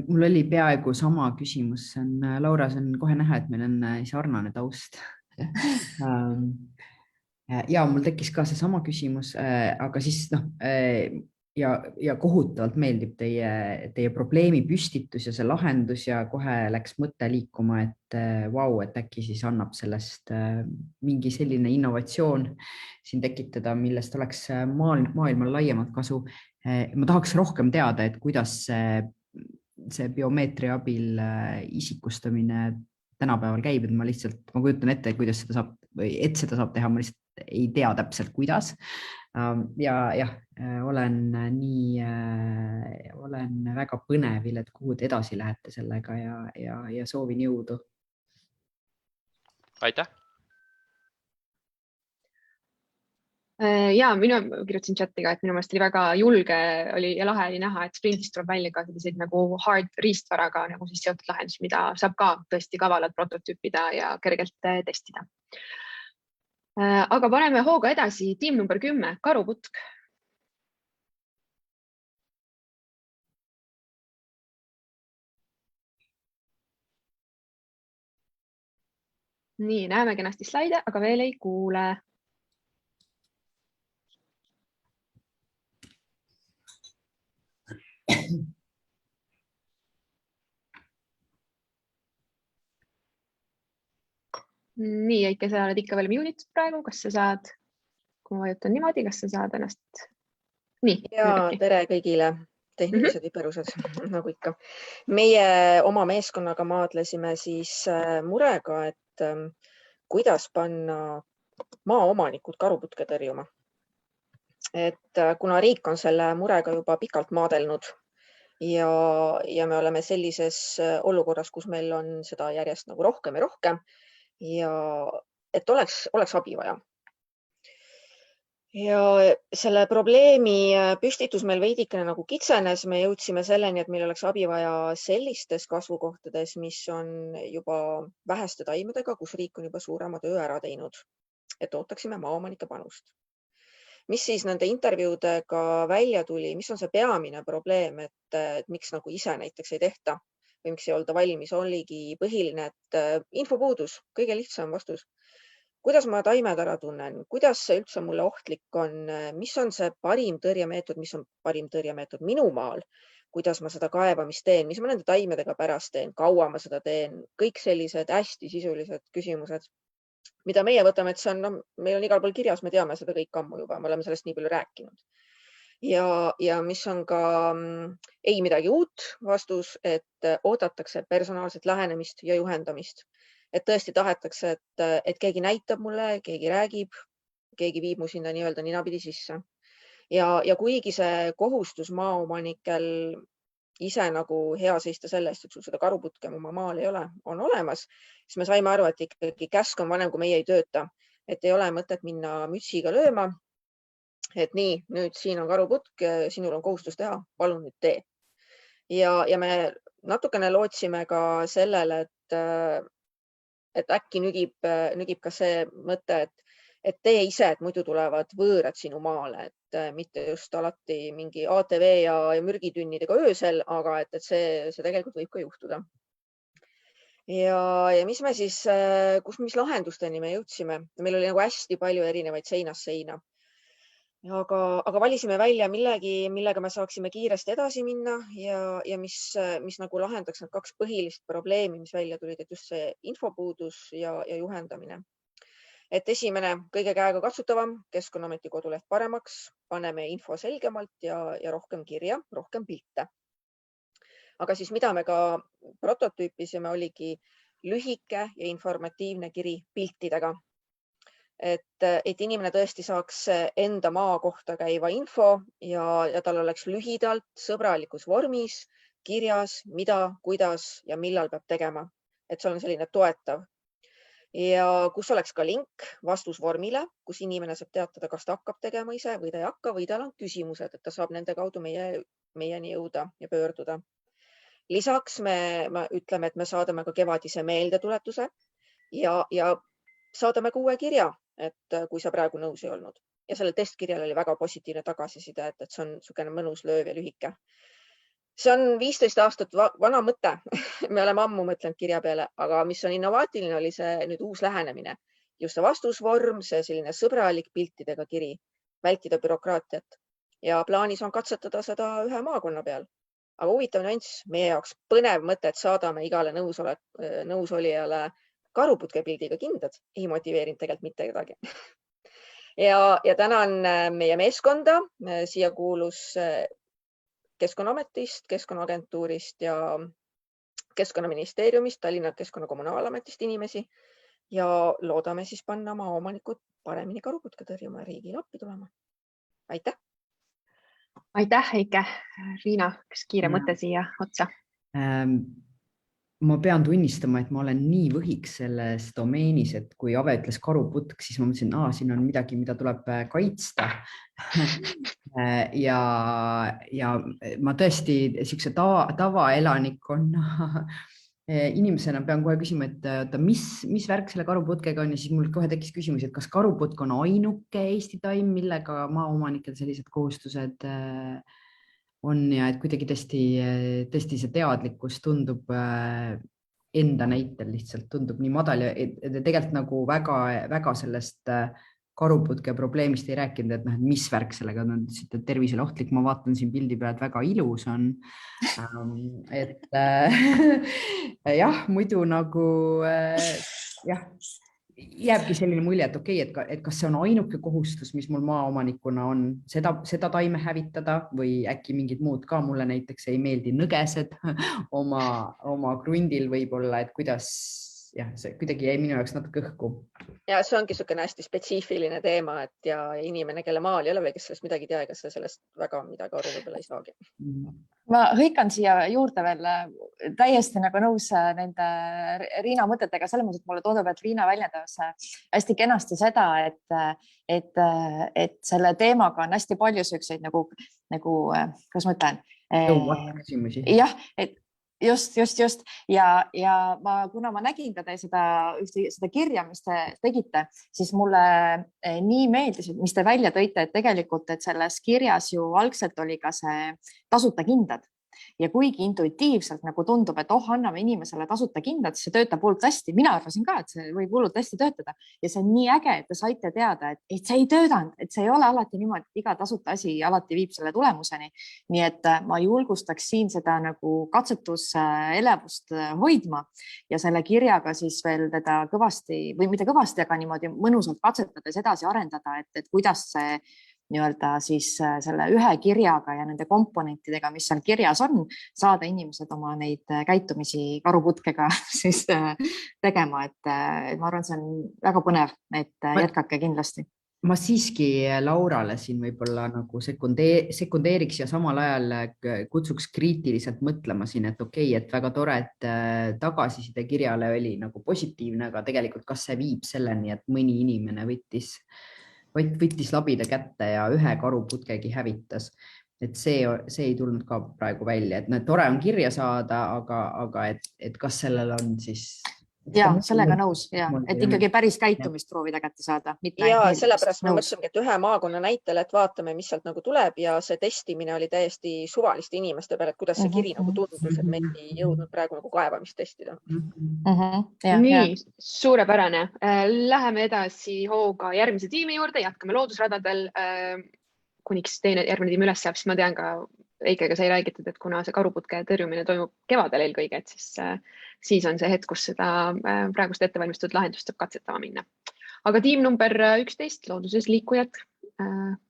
[SPEAKER 3] Mul oli peaaegu sama küsimus. Laura, see on kohe näha, et meil on sarnane taust. Ja mul tekkis ka see sama küsimus, aga siis ja kohutavalt meeldib teie probleemi püstitus ja see lahendus ja kohe läks mõte liikuma, et vau, et äkki siis annab sellest mingi selline innovatsioon siin tekitada, millest oleks maailmal laiemalt kasu. Ma tahaks rohkem teada, et kuidas see biomeetria abil isikustamine tänapäeval käib, et ma kujutan ette, kuidas seda saab teha, ma lihtsalt ei tea täpselt, kuidas. Ja olen väga põnevil, et kuhu te edasi lähete sellega ja soovin jõudu.
[SPEAKER 12] Aitäh!
[SPEAKER 1] Ja mina kirjutasin chatiga, et minu meelest oli väga julge ja lahe oli näha, et Sprintist tuleb välja ka selliseid nagu hard riistvaraga nagu siis seotud lahendus, mida saab ka tõesti kavalalt prototüüpida ja kergelt testida. Aga paneme hooga edasi. Tiim number 10, karuputk. Nii, näeme kenasti slaide, aga veel ei kuule. Nii, Eike, sa oled ikka veel muted praegu, kas sa saad, kui ma vajutan niimoodi, kas sa saad ennast? Nii.
[SPEAKER 13] Ja tere kõigile, tehnilised viperused, nagu ikka. Meie oma meeskonnaga maadlesime siis murega, et kuidas panna maaomanikud karuputke tõrjuma. Et kuna riik on selle murega juba pikalt maadelnud ja me oleme sellises olukorras, kus meil on seda järjest nagu rohkem ja rohkem, ja et oleks abi vaja. Ja selle probleemi püstitus meil veidikene nagu kitsenes, me jõudsime selleni, et meil oleks abi vaja sellistes kasvukohtades, mis on juba väheste taimedega, kus riik on juba suurema töö ära teinud, et ootaksime maaomanike panust. Mis siis nende intervjuudega välja tuli, mis on see peamine probleem, et miks nagu ise näiteks ei tehta või miks ei olda valmis, oligi põhiline, et infopuudus, kõige lihtsam vastus. Kuidas ma taimed ära tunnen, kuidas see üldse mulle ohtlik on, mis on see parim tõrjemeetod, mis on parim tõrjemeetod minu maal, kuidas ma seda kaevamist teen, mis ma nende taimedega pärast teen, kaua ma seda teen, kõik sellised hästi sisulised küsimused, mida meie võtame, et see on, meil on igal pool kirjas, me teame seda kõik ammu juba, me oleme sellest nii palju rääkinud. Ja mis on ka ei midagi uut vastus, et oodatakse personaalset lähenemist ja juhendamist. Et tõesti tahetakse, et keegi näitab mulle, keegi räägib, keegi viib mu sinna nii-öelda ninapidi sisse. Ja kuigi see kohustus maaomanikel ise nagu hea seista selle eest, et sul seda karuputke oma maal ei ole, on olemas, siis me saime aru, et ikkagi käsk on vanem, kui meie ei tööta. Et ei ole mõtet minna mütsiga lööma, et nii, nüüd siin on karuputk, sinul on kohustus teha, palun nüüd tee. Ja me natukene lootsime ka sellele, et äkki nügib ka see mõte, et tee ise, et muidu tulevad võõrad sinu maale, et mitte just alati mingi ATV ja mürgitünnidega öösel, aga et see tegelikult võib ka juhtuda. Ja mis me siis, mis lahendusteni me jõudsime? Meil oli nagu hästi palju erinevaid seinast seina. Aga valisime välja millegi, millega me saaksime kiiresti edasi minna ja mis nagu lahendaks need kaks põhilist probleemi, mis välja tulid, et just see infopuudus ja juhendamine. Et esimene, kõige käega katsutavam, Keskkonnaameti koduleht paremaks, paneme info selgemalt ja rohkem kirja, rohkem pilte. Aga siis mida me ka prototüüpisime, oligi lühike ja informatiivne kiri piltidega. Et inimene tõesti saaks enda maa kohta käiva info ja tal oleks lühidalt sõbralikus vormis kirjas, mida, kuidas ja millal peab tegema. Et see on selline toetav. Ja kus oleks ka link vastusvormile, kus inimene saab teatada, kas ta hakkab tegema ise või ta ei hakka või tal on küsimused, et ta saab nende kaudu meieni jõuda ja pöörduda. Lisaks me ütleme, et me saadame ka kevadise meeldetuletuse ja saadame ka uue kirja, et kui sa praegu nõus ei olnud. Ja sellel testkirjal oli väga positiivne tagasiside, et see on niisugune mõnus lööv ja lühike. See on 15 aastat vana mõte. Me oleme ammu mõtlenud kirja peale, aga mis on innovaatiline, oli see nüüd uus lähenemine. Just see vastusvorm, see selline sõbralik piltidega kiri, vältida bürokraatiat. Ja plaanis on katsetada seda ühe maakonna peal. Aga huvitav nüanss, meie jaoks põnev mõte, et saadame igale nõusolijale karuputkepildiga kindad, ei motiveerinud tegelikult mitte kedagi. Ja tänan meie meeskonda, siia kuulus Keskkonnaametist, Keskkonnaagentuurist ja Keskkonnaministeeriumist, Tallinna Keskkonnakommunaalametist inimesi ja loodame siis panna maaomanikud paremini karuputke tõrjuma ja riigile appi tulema. Aitäh!
[SPEAKER 1] Aitäh, Heike. Riina, kas kiire mõte siia otsa?
[SPEAKER 3] Ma pean tunnistama, et ma olen nii võhiks selles domeenis, et kui Ave ütles karuputk, siis ma mõtlesin, siin on midagi, mida tuleb kaitsta. Ja ma tõesti siukse tavaelanikkonna inimesena pean kohe küsima, et mis värk selle karuputkega on ja siis mul kohe tekkis küsimus, et kas karuputk on ainuke Eesti taim, millega maaomanikel sellised kohustused on ja et kuidagi tõesti see teadlikkus tundub enda näitel lihtsalt tundub nii madal ja tegelikult nagu väga sellest karuputke probleemist ei rääkinud, et mis värk sellega on, et tervisele ohtlik, ma vaatan siin pildi peal, et väga ilus on. Et jah, muidu nagu jääbki selline mulje, et okei, et kas see on ainuke kohustus, mis mul maaomanikuna on seda taime hävitada või äkki mingid muud ka, mulle näiteks ei meeldi nõgesed oma krundil võib-olla, et kuidas see kuidagi jäi minu jaoks natuke õhku.
[SPEAKER 13] Ja see ongi niisugune hästi spetsiifiline teema, et ja inimene, kelle maal ei ole või kes sellest midagi tea, kes sellest väga midagi aru võib-olla ei saagi.
[SPEAKER 4] Ma hõikan siia juurde veel täiesti nagu nõus nende Riina mõtetega, selles mõttes, et mulle tundub, et Riina väljendas hästi kenasti seda, et selle teemaga on hästi palju selliseid nagu, kas ma ütlen? Jah, et just. Ja kuna ma nägin ka seda kirja, mis te tegite, siis mulle nii meeldis, mis te välja tõite, et tegelikult, et selles kirjas ju algselt oli ka see tasuta kindad ja kuigi intuitiivselt nagu tundub, et anname inimesele tasuta kindlad, siis see töötab hullult hästi. Mina arvasin ka, et see võib hullult hästi töötada ja see on nii äge, et te saite teada, et see ei töödanud, et see ei ole alati niimoodi, et iga tasuta asi alati viib selle tulemuseni. Nii et ma julgustaks siin seda nagu katsetuselevust hoidma ja selle kirjaga siis veel teda kõvasti või mitte kõvasti, aga niimoodi mõnusalt katsetades edasi arendada, et kuidas see nii-öelda siis selle ühe kirjaga ja nende komponentidega, mis seal kirjas on, saada inimesed oma neid käitumisi karuputkega siis tegema, et ma arvan, see on väga põnev, et jätkake kindlasti.
[SPEAKER 3] Ma siiski Laurale siin võib-olla nagu sekundeeriks ja samal ajal kutsuks kriitiliselt mõtlema siin, et okei, et väga tore, et tagasiside kirjale oli nagu positiivne, aga tegelikult kas see viib selleni, et mõni inimene võttis labida kätte ja ühe karuputkegi hävitas. Et see ei tulnud ka praegu välja, et tore on kirja saada, aga et kas sellel on siis...
[SPEAKER 4] Ja, sellega nõus, ja, et ikkagi päris käitumist proovida kätte saada.
[SPEAKER 13] Ja sellepärast ma mõtlesingi, et ühe maakonna näitel, et vaatame, mis sealt nagu tuleb ja see testimine oli täiesti suvaliste inimeste peale, et kuidas see kiri nagu tundus, et me ei jõudnud praegu nagu kaevamist testida.
[SPEAKER 1] Nii, suurepärane. Läheme edasi hooga järgmise tiimi juurde, jätkame loodusradadel. Kuniks järgmine tiim üles saab, siis ma tean ka Eikega sai räägitud, et kuna see karuputke tõrjumine toimub kevadel eelkõige, et siis on see hetk, kus seda praegust ettevalmistatud lahendust saab katsetama minna. Aga tiim number 11, looduses liikujad.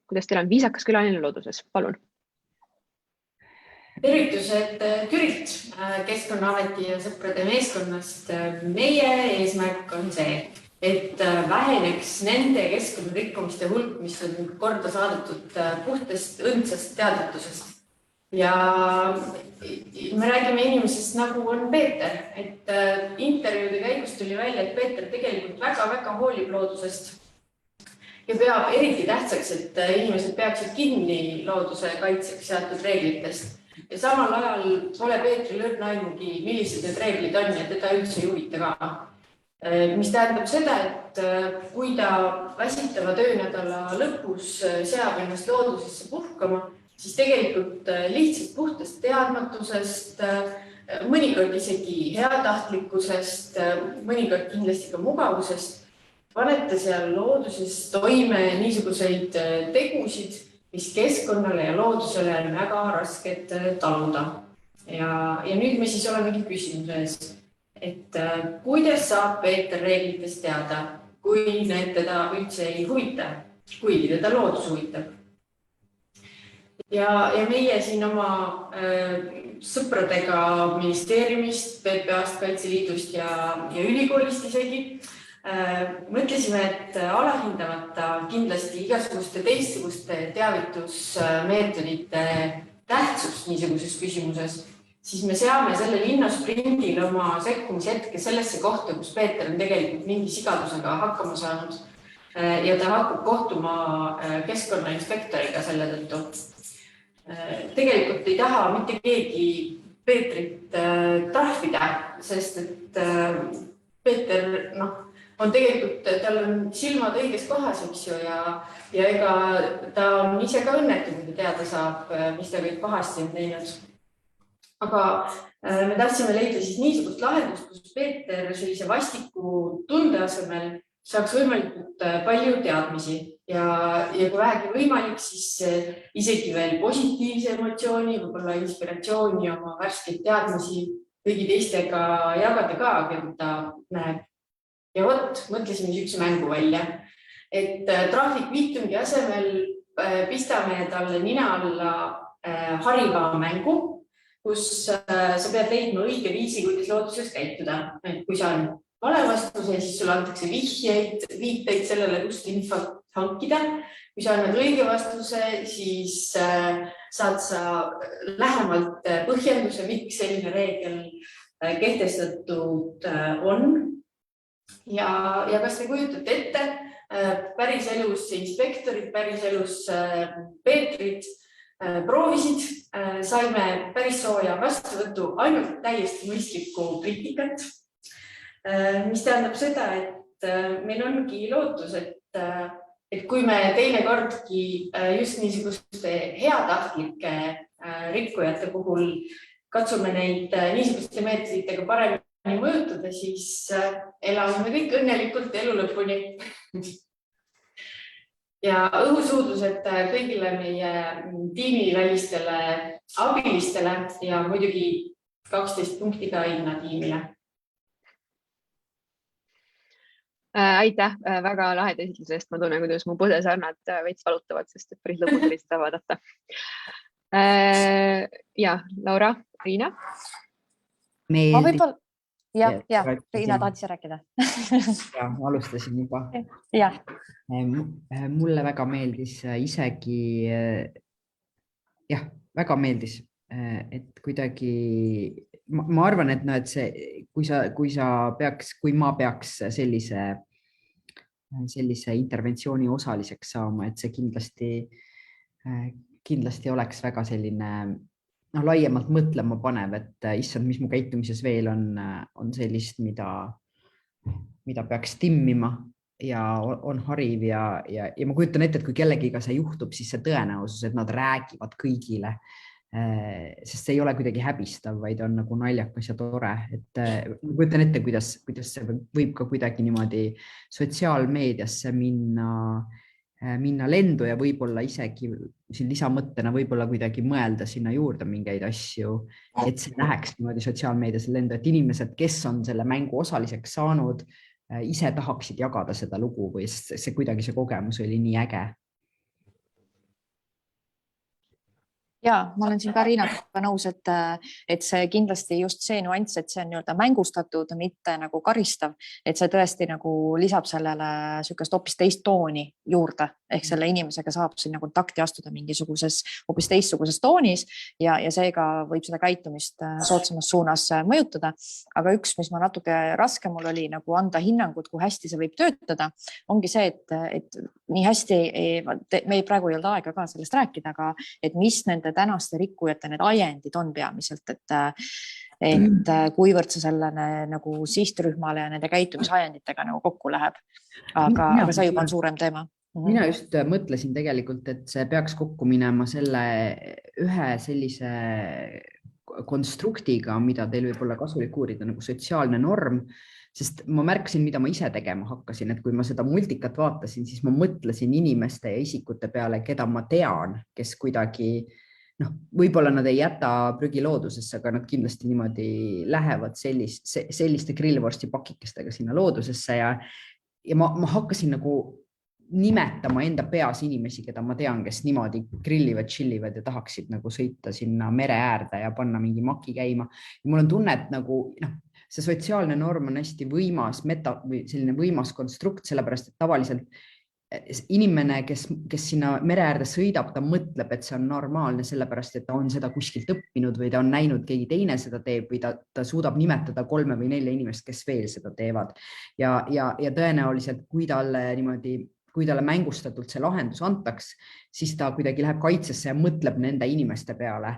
[SPEAKER 1] Kuidas teil on viisakas külaline looduses? Palun.
[SPEAKER 14] Tervitused Türilt, Keskkonnaameti ja sõprade meeskonnast. Meie eesmärk on see, et väheneks nende keskkonnarikkumiste hulk, mis on korda saadetud puhtast õndsast teadmatusest. Ja me räägime inimesest nagu on Peeter, et intervjuude käigus tuli välja, et Peeter tegelikult väga-väga hoolib loodusest ja peab eriti tähtsaks, et inimesed peaksid kinni looduse kaitseks seatud reeglitest. Ja samal ajal pole Peetril õrna aimugi, millised need reeglid on ja teda üldse ei huvita ka. Mis tähendab seda, et kui ta väsitava töönädala lõpus seab ennast loodusesse puhkama, siis tegelikult lihtsalt puhtast teadmatusest, mõnikord isegi heatahtlikkusest, mõnikord kindlasti ka mugavusest, panete seal looduses toime niisuguseid tegusid, mis keskkonnale ja loodusele on väga rasked taluda. Ja nüüd me siis olemegi küsimuse ees, et kuidas saab Peeter reeglitest teada, kui need teda üldse ei huvita, kuigi teda loodus huvitab. Ja meie siin oma sõpradega ministeeriumist, PPA-st, Kaitseliidust ja ülikoolist isegi mõtlesime, et alahindamata kindlasti igasuguste teistsuguste teavitusmeetodite tähtsust niisuguses küsimuses, siis me seame selle linnasprindil oma sekkumishetke sellesse kohta, kus Peeter on tegelikult mingi sigadusega hakkama saanud ja ta hakkab kohtuma keskkonnainspektoriga selle tõttu. Tegelikult ei taha mitte keegi Peetrit trahvida, sest et Peeter on tegelikult, tal on silmad õiges kohas, eks ju, ja ega ta on ise ka õnnetu, kui ta teada saab, mis ta kõik pahasti on teinud. Aga me tahtsime leida siis niisugust lahendust, kus Peeter sellise vastiku tunde asemel saaks võimalikult palju teadmisi ja kui vähegi võimalik, siis isegi veel positiivse emotsiooni, võib-olla inspiratsiooni oma värskeid teadmisi kõigi teistega jagada ka, keda ta näeb. Ja mõtlesime niisuguse mängu välja, et trahvikviitungi asemel pistame talle nina alla hariva mängu, kus sa pead leidma õige viisi, kuidas looduses käituda. Kui sa on vale vastuse, siis sulle antakse viiteid sellele, kust infot hankida. Kui sa annad õige vastuse, siis saad sa lähemalt põhjenduse, miks selline reegel kehtestatud on. Ja kas te kujutate ette, päris elus inspektorid, päris elus Peetrid proovisid, saime päris sooja vastuvõttu ainult täiesti mõistlikku kriitikat, mis tähendab seda, et meil ongi lootus, et kui me teinekordki just niisuguste heatahtlike rikkujate puhul katsume neid niisuguste meetoditega paremini mõjutada, siis elame kõik õnnelikult elu lõpuni. Ja õhusuudlused kõigile meie tiimivälistele abilistele ja muidugi 12 punkti ka Inna tiimile.
[SPEAKER 1] Aitäh väga laheda esitluse eest. Ma tunnen, kuidas mu põdesarnad veits valutavad, sest päris lõbus oli seda vaadata. Ja, Laura, Riina?
[SPEAKER 4] Ma võib-olla... Riina tahtis rääkida.
[SPEAKER 3] Ja, alustasin juba.
[SPEAKER 4] Ja.
[SPEAKER 3] Mulle väga meeldis isegi, väga meeldis, et kuidagi, ma arvan, et see, kui ma peaks sellise interventsiooni osaliseks saama, et see kindlasti oleks väga selline laiemalt mõtlema panev, et issand, mis mu käitumises veel on sellist, mida peaks timmima ja on hariv ja ma kujutan ette, et kui kellegiga see juhtub, siis see tõenäosus, et nad räägivad kõigile, sest see ei ole kuidagi häbistav, vaid on nagu naljakas ja tore. Et ma kujutan ette, kuidas see võib ka kuidagi niimoodi sotsiaalmeediasse minna lendu ja võib-olla isegi siin lisamõttena võib-olla kuidagi mõelda sinna juurde mingeid asju, et see läheks niimoodi sotsiaalmeedias lendu, et inimesed, kes on selle mängu osaliseks saanud, ise tahaksid jagada seda lugu või see kuidagi see kogemus oli nii äge.
[SPEAKER 4] Ja, ma olen siin ka Riinaga nõus, et see kindlasti just see nüanss, et see on mängustatud, mitte nagu karistav, et see tõesti nagu lisab sellele sükest hoopis teist tooni juurde, ehk selle inimesega saab sinna kontakti astuda mingisuguses hoopis teistsuguses toonis ja seega võib seda käitumist soodsamas suunas mõjutada. Aga üks, mis ma natuke raske mul oli nagu anda hinnangut, kui hästi see võib töötada, ongi see, et nii hästi, me praegu ei olnud aega ka sellest rääkida, aga et mis nende tänaste rikkujate need ajendid on peamiselt, et kuivõrd see sellene nagu sihtrühmale ja nende käitumisajenditega nagu kokku läheb. Aga see juba on suurem teema.
[SPEAKER 3] Mina just mõtlesin tegelikult, et see peaks kokku minema selle ühe sellise konstruktiga, mida teil võib olla kasulik uurida, nagu sotsiaalne norm, sest ma märkasin, mida ma ise tegema hakkasin, et kui ma seda multikat vaatasin, siis ma mõtlesin inimeste ja isikute peale, keda ma tean, kes kuidagi võib-olla nad ei jäta prügi loodusesse, aga nad kindlasti niimoodi lähevad selliste grillvorsti pakikestega sinna loodusesse ja ma hakkasin nagu nimetama enda peas inimesi, keda ma tean, kes niimoodi grillivad, chillivad ja tahaksid nagu sõita sinna mere äärde ja panna mingi maki käima. Ja mul on tunne, et nagu see sotsiaalne norm on hästi võimas, selline võimas konstrukt, sellepärast, et tavaliselt inimene, kes sinna mere äärde sõidab, ta mõtleb, et see on normaalne, sellepärast, et ta on seda kuskilt õppinud või ta on näinud, keegi teine seda teeb või ta suudab nimetada 3 või 4 inimest, kes veel seda teevad. Ja tõenäoliselt, kui talle mängustatult see lahendus antaks, siis ta kuidagi läheb kaitsesse ja mõtleb nende inimeste peale,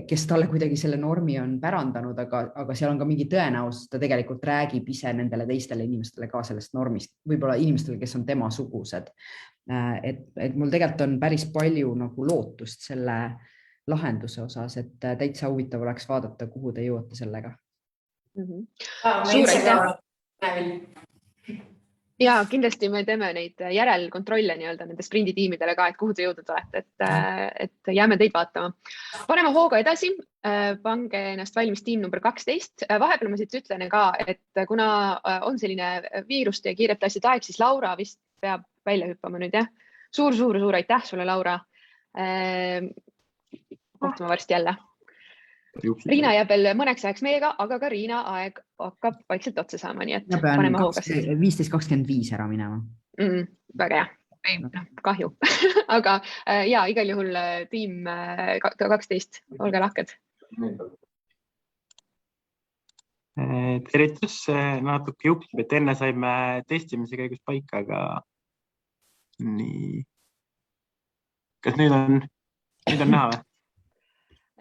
[SPEAKER 3] kes talle kuidagi selle normi on pärandanud, aga seal on ka mingi tõenäosus, ta tegelikult räägib ise nendele teistele inimestele ka sellest normist, võib-olla inimestele, kes on tema sugused. Et mul tegelikult on päris palju nagu lootust selle lahenduse osas, et täitsa huvitav oleks vaadata, kuhu te jõuate sellega.
[SPEAKER 1] Suur aitäh! Ja kindlasti me teeme neid järelkontrolle nende sprinditiimidele ka, et kuhu te jõudnud olete, et jääme teid vaatama. Paneme hooga edasi, pange ennast valmis tiim number 12. Vahepeal ma siit ütlen ka, et kuna on selline viiruste ja kiirete asjade aeg, siis Laura vist peab välja hüppama nüüd, jah? Suur aitäh sulle, Laura. Kohtume varsti jälle. Riina jääb veel mõneks ajaks meiega, aga ka Riina aeg hakkab vaikselt otsa saama, nii et paneme hooga.
[SPEAKER 3] 15.25 ära minema.
[SPEAKER 1] Väga hea, kahju. Aga ja, igal juhul tiim 12, olge lahked.
[SPEAKER 15] Tervitus natuke juhtub, et enne saime testimise käigus paika, aga nii. Kas nüüd on näha või?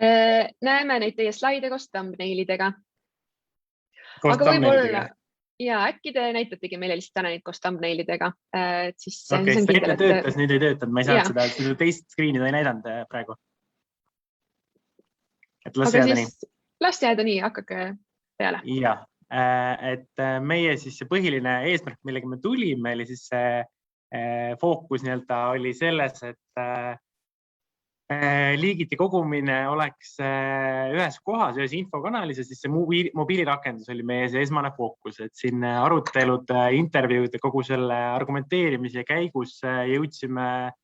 [SPEAKER 1] Näeme neid teie slaide koos thumbnailidega. Aga võib-olla, ja äkki te näitategi meile lihtsalt täna neid koos thumbnailididega.
[SPEAKER 15] Okei, see enne töötas, nüüd ei töötanud, ma ei saanud seda teist screen'i ta ei näidanud praegu. Et las jääda nii.
[SPEAKER 1] las jääda nii, hakake peale.
[SPEAKER 15] Ja, et meie siis see põhiline eesmärk, millega me tulime, oli siis fookus oli selles, et liigiti kogumine oleks ühes kohas, ühes infokanalis ja siis see mobiilirakendus oli meie see esmane fookus, et siin arutelud, intervjuud ja kogu selle argumenteerimise käigus jõudsime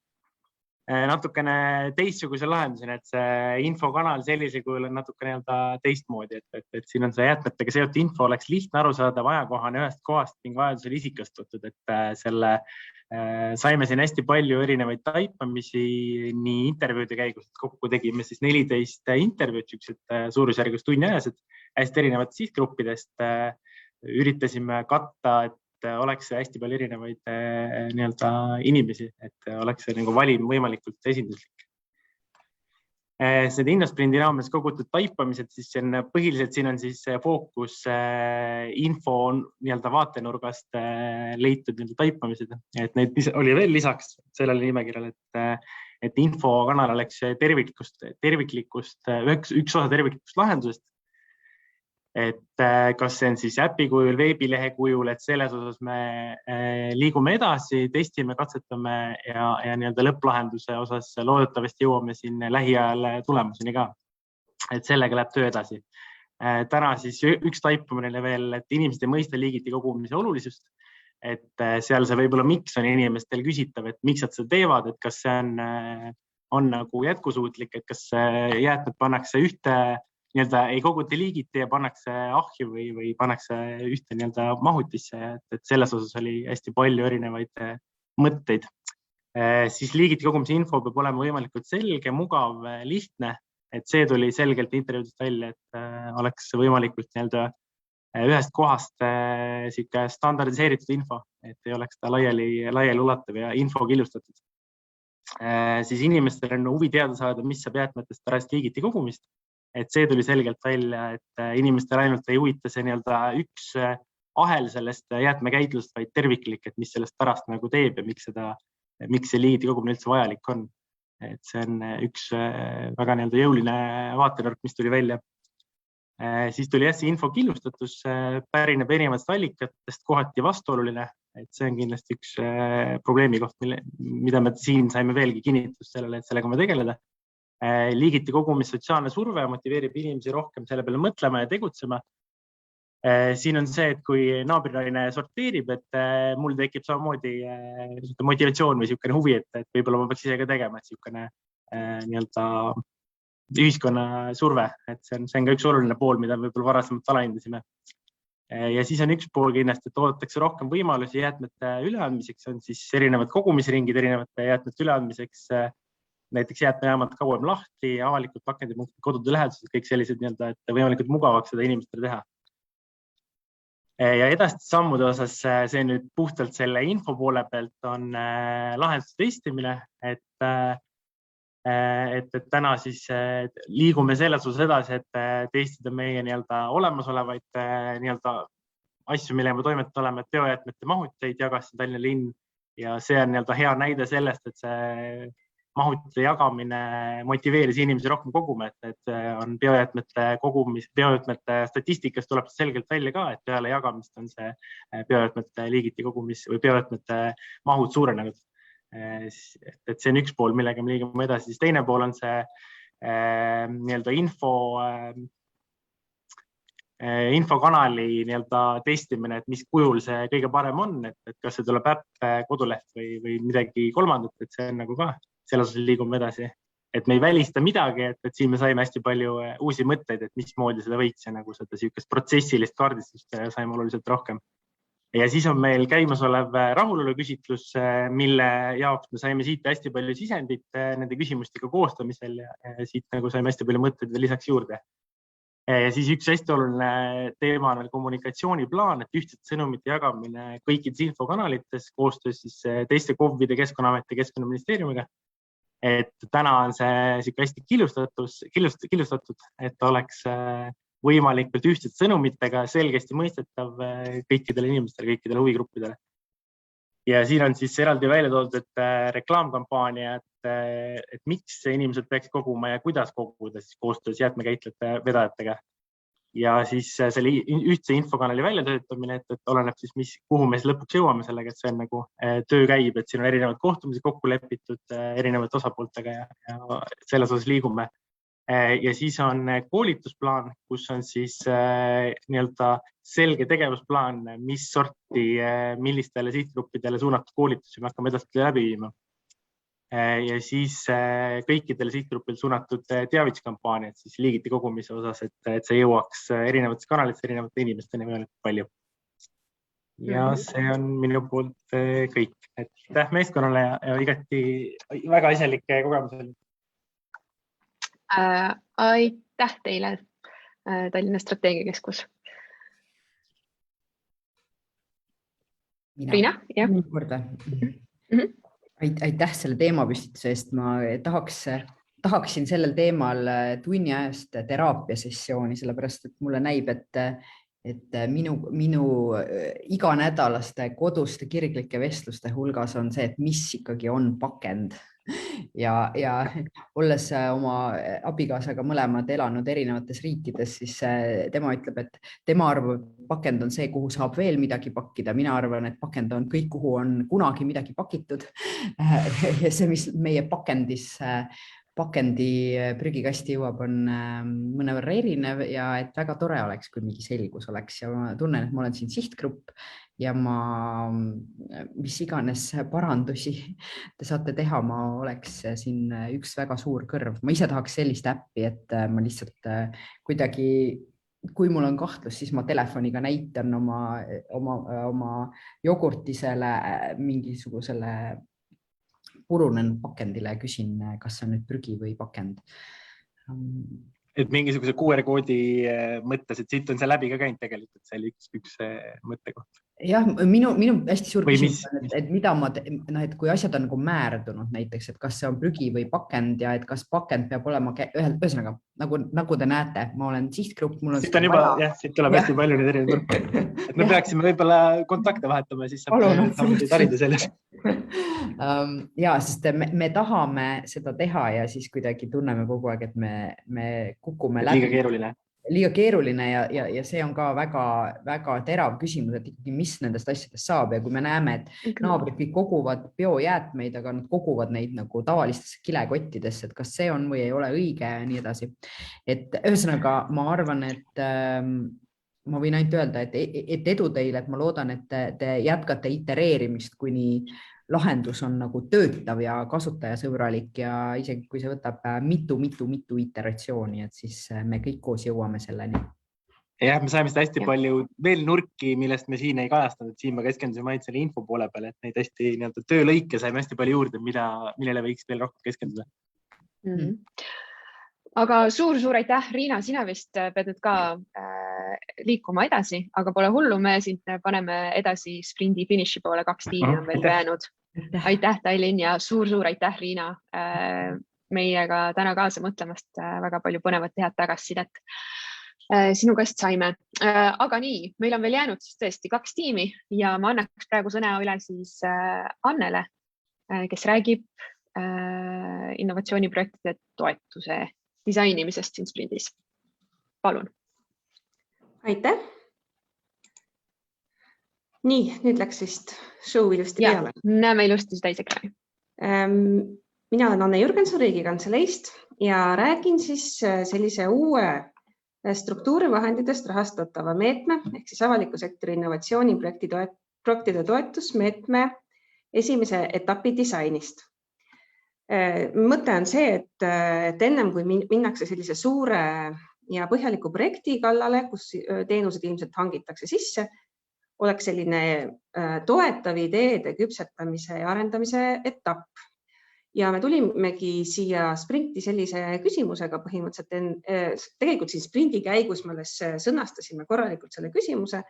[SPEAKER 15] natukene teistsuguse lahenduseni, et see infokanal sellisel kujul on natuke teistmoodi, et siin on see jäätmetega seotud info oleks lihtne arusaadav, ajakohane ühest kohast ning vajadusel isikastatud, et selle saime siin hästi palju erinevaid taipamisi nii intervjuude käigus, et kokku tegime siis 14 intervjuud, suurusjärgus tunniajased, hästi erinevat sihtgruppidest, üritasime katta, et oleks hästi palju erinevaid inimesi, et oleks see valim võimalikult esinduslik. Need Innosprindi raames kogutud taipamised, siis põhiliselt siin on siis fookus info vaatenurgast leitud taipamised, et neid oli veel lisaks sellele nimekirjale, et infokanal oleks terviklikust, üks osa terviklikust lahendusest, et kas see on siis äpi kujul, veebilehe kujul, et selles osas me liigume edasi, testime, katsetame ja lõpplahenduse osas loodetavasti jõuame siin lähiajal tulemuseni ka, et sellega läheb töö edasi. Täna siis üks taipamine veel, et inimesed ei mõista liigiti kogumise olulisust, et seal see võib-olla miks on inimestel küsitav, et miks nad seda teevad, et kas see on nagu jätkusuutlik, et kas jäätmed pannakse ühte ei koguti liigiti ja pannakse ahju või pannakse ühte mahutisse, et selles osas oli hästi palju erinevaid mõtteid. Siis liigiti kogumise info peab olema võimalikult selge, mugav, lihtne, et see tuli selgelt intervjuudest välja, et oleks võimalikult ühest kohast standardiseeritud info, et ei oleks ta laiali ulatav ja info killustatud. Siis inimestel on huvi teada saada, mis saab jäätmetest pärast liigiti kogumist. Et see tuli selgelt välja, et inimestel ainult ei huvita see üks ahel sellest jäätmekäitlust, vaid terviklik, et mis sellest pärast teeb ja miks see liigiti kogumine üldse vajalik on. Et see on üks väga jõuline vaatenurk, mis tuli välja. Siis tuli see info killustatus, pärineb erinevatest allikatest, kohati vastuoluline, et see on kindlasti üks probleemi koht, mida me siin saime veelgi kinnitust sellele, et sellega me tegeleda. Liigiti kogumis sotsiaalne surve motiveerib inimesi rohkem selle peale mõtlema ja tegutsema. Siin on see, et kui naabrinaine sorteerib, et mul tekib samamoodi motivatsioon või niisugune huvi, et võib-olla ma peaks ise ka tegema, et niisugune ühiskonna surve, et see on ka üks oluline pool, mida võib-olla varasemalt alahindasime. Ja siis on üks pool kindlasti, et oodatakse rohkem võimalusi jäätmete üleandmiseks, on siis erinevad kogumisringid erinevate jäätmete üleandmiseks, näiteks jäätmejaamad kauem lahti, avalikud pakendipunktid, kodude lähedused, kõik sellised, et võimalikult mugavaks seda inimestele teha. Ja edasiste sammude osas see nüüd puhtalt selle info poole pealt on lahenduste testimine, et täna siis liigume selles osas edasi, et testida meie olemasolevaid asju, mille me toimetanud oleme, biojäätmete mahuteid jagasid Tallinna linn ja see on hea näide sellest, et see mahutite jagamine motiveeris inimesi rohkem koguma, et on biojäätmete statistikast tuleb selgelt välja ka, et peale jagamist on see biojäätmete liigiti kogumis või biojäätmete mahud suurenenud. Et see on üks pool, millega me liigume edasi. Siis teine pool on see infokanali testimine, et mis kujul see kõige parem on, et kas see tuleb äpp, koduleht või midagi kolmandat, et see on ka selles osas liigume edasi, et me ei välista midagi, et siin me saime hästi palju uusi mõtteid, et mismoodi seda võiks ja seda siukest protsessilist kaardistust saime oluliselt rohkem. Ja siis on meil käimasolev rahulolu küsitlus, mille jaoks me saime siit hästi palju sisendit nende küsimustega koostamisel ja siit saime hästi palju mõtteid lisaks juurde. Ja siis üks hästi oluline teema on kommunikatsiooniplaan, et ühtsed sõnumite jagamine kõikides infokanalites koostöös siis teiste KOV-ide, Keskkonnaameti ja Keskkonnaministeeriumiga. Et täna on see hästi killustatud, et oleks võimalikult ühtsed sõnumitega selgesti mõistetav kõikidele inimestele, kõikidele huvigruppidele. Ja siin on siis eraldi välja toodud, et reklaamkampaania, et miks inimesed peaks koguma ja kuidas koguda siis koostöös jäätmekäitlejate vedajatega. ja siis selle ühtse infokanali väljatöötamine, et oleneb siis, kuhu me siis lõpuks jõuame sellega, et see on nagu töö käib, et siin on erinevad kohtumised kokku lepitud erinevate osapooltega ja selles osas liigume. Ja siis on koolitusplaan, kus on siis nii-öelda selge tegevusplaan, mis sorti, millistele sihtgruppidele suunatud koolitusi me hakkame edaspidi läbi viima. Ja siis kõikidele sihtgruppidele suunatud teavituskampaaniad siis liigiti kogumise osas, et see jõuaks erinevates kanalites erinevate inimesteni võimalikult palju. Ja see on minu poolt kõik. Aitäh meeskonnale ja igati väga asjalike kogemusele.
[SPEAKER 1] Aitäh teile, Tallinna Strateegiakeskus. Riina, jah.
[SPEAKER 3] Aitäh selle teemapüstituse eest. Ma tahaksin sellel teemal tunni ajast teraapiasessiooni, sellepärast, et mulle näib, et minu iganädalaste koduste kirglike vestluste hulgas on see, et mis ikkagi on pakend. Ja olles oma abikaasaga mõlemad elanud erinevates riikides, siis tema ütleb, et tema arvab, et pakend on see, kuhu saab veel midagi pakkida. Mina arvan, et pakend on kõik, kuhu on kunagi midagi pakitud. Ja see, mis meie pakendi prügikasti jõuab, on mõnevõrra erinev ja et väga tore oleks, kui mingi selgus oleks. Ja ma tunnen, et ma olen siin sihtgrupp ja mis iganes parandusi te saate teha, ma oleks siin üks väga suur kõrv. Ma ise tahaks sellist äppi, et ma lihtsalt kuidagi, kui mul on kahtlus, siis ma telefoniga näitan oma jogurtisele mingisugusele purunenud pakendile ja küsin, kas see on nüüd prügi või pakend.
[SPEAKER 15] Et mingisuguse QR-koodi mõttes, et siit on see läbi ka käinud tegelikult, see oli üks mõttekoht.
[SPEAKER 3] Jah, minu hästi suur küsimus on, et mida et kui asjad on nagu määrdunud näiteks, et kas see on prügi või pakend ja et kas pakend peab olema ühesõnaga, nagu te näete, ma olen sihtgrupp.
[SPEAKER 15] Siit on juba, siit tuleb hästi palju neid erinevaid võrke. Et me peaksime võib-olla kontakte vahetama, siis saame tarida selles. Ja, sest me tahame seda teha ja siis kuidagi tunneme kogu aeg, et me kukume läbi. Liiga keeruline ja see on ka väga terav küsimus, et ikkagi mis nendest asjadest saab ja kui me näeme, et naabrid kõik koguvad biojäätmeid, aga nad koguvad neid nagu tavalistesse kilekottidesse, et kas see on või ei ole õige ja nii edasi. Et ühesõnaga ma arvan, et ma võin ainult öelda, et edu teile, et ma loodan, et te jätkate itereerimist, kuni lahendus on nagu töötav ja kasutajasõbralik ja isegi kui see võtab mitu iteratsiooni, et siis me kõik koos jõuame selleni. Jah, me saime seda hästi palju veel nurki, millest me siin ei kajastanud, et siin ma keskendusime ainult selle info poole peale, et neid hästi töölõike saime hästi palju juurde, millele võiks veel rohkem keskenduda.
[SPEAKER 1] Aga suur aitäh, Riina, sina vist pead nüüd ka liikuma edasi, aga pole hullu, me siin paneme edasi sprindi finiši poole, 2 tiimi on veel jäänud. Aitäh, Tallinn ja suur aitäh, Riina, meiega täna kaasa mõtlemast, väga palju põnevat head tagasisidet sinu käest saime. Aga nii, meil on veel jäänud tõesti 2 tiimi ja ma annaks praegu sõna üle siis Annele, kes räägib innovatsiooniprojektide toetuse disainimisest siin sprindis. Palun.
[SPEAKER 16] Aitäh. Nii, nüüd läks vist show ilusti peale.
[SPEAKER 1] Näeme ilusti täisekraani.
[SPEAKER 16] Mina olen Anne Jürgenson Riigikantseleist ja räägin siis sellise uue struktuurivahenditest rahastatava meetme ehk siis avaliku sektori innovatsiooniprojektide toetusmeetme esimese etapi disainist. Mõte on see, et ennem kui minnakse sellise suure ja põhjaliku projekti kallale, kus teenused ilmselt hangitakse sisse, oleks selline toetav ideede küpsetamise ja arendamise etapp. Ja me tulimegi siia sprinti sellise küsimusega põhimõtteliselt, tegelikult siin sprinti käigus me alles sõnastasime korralikult selle küsimuse,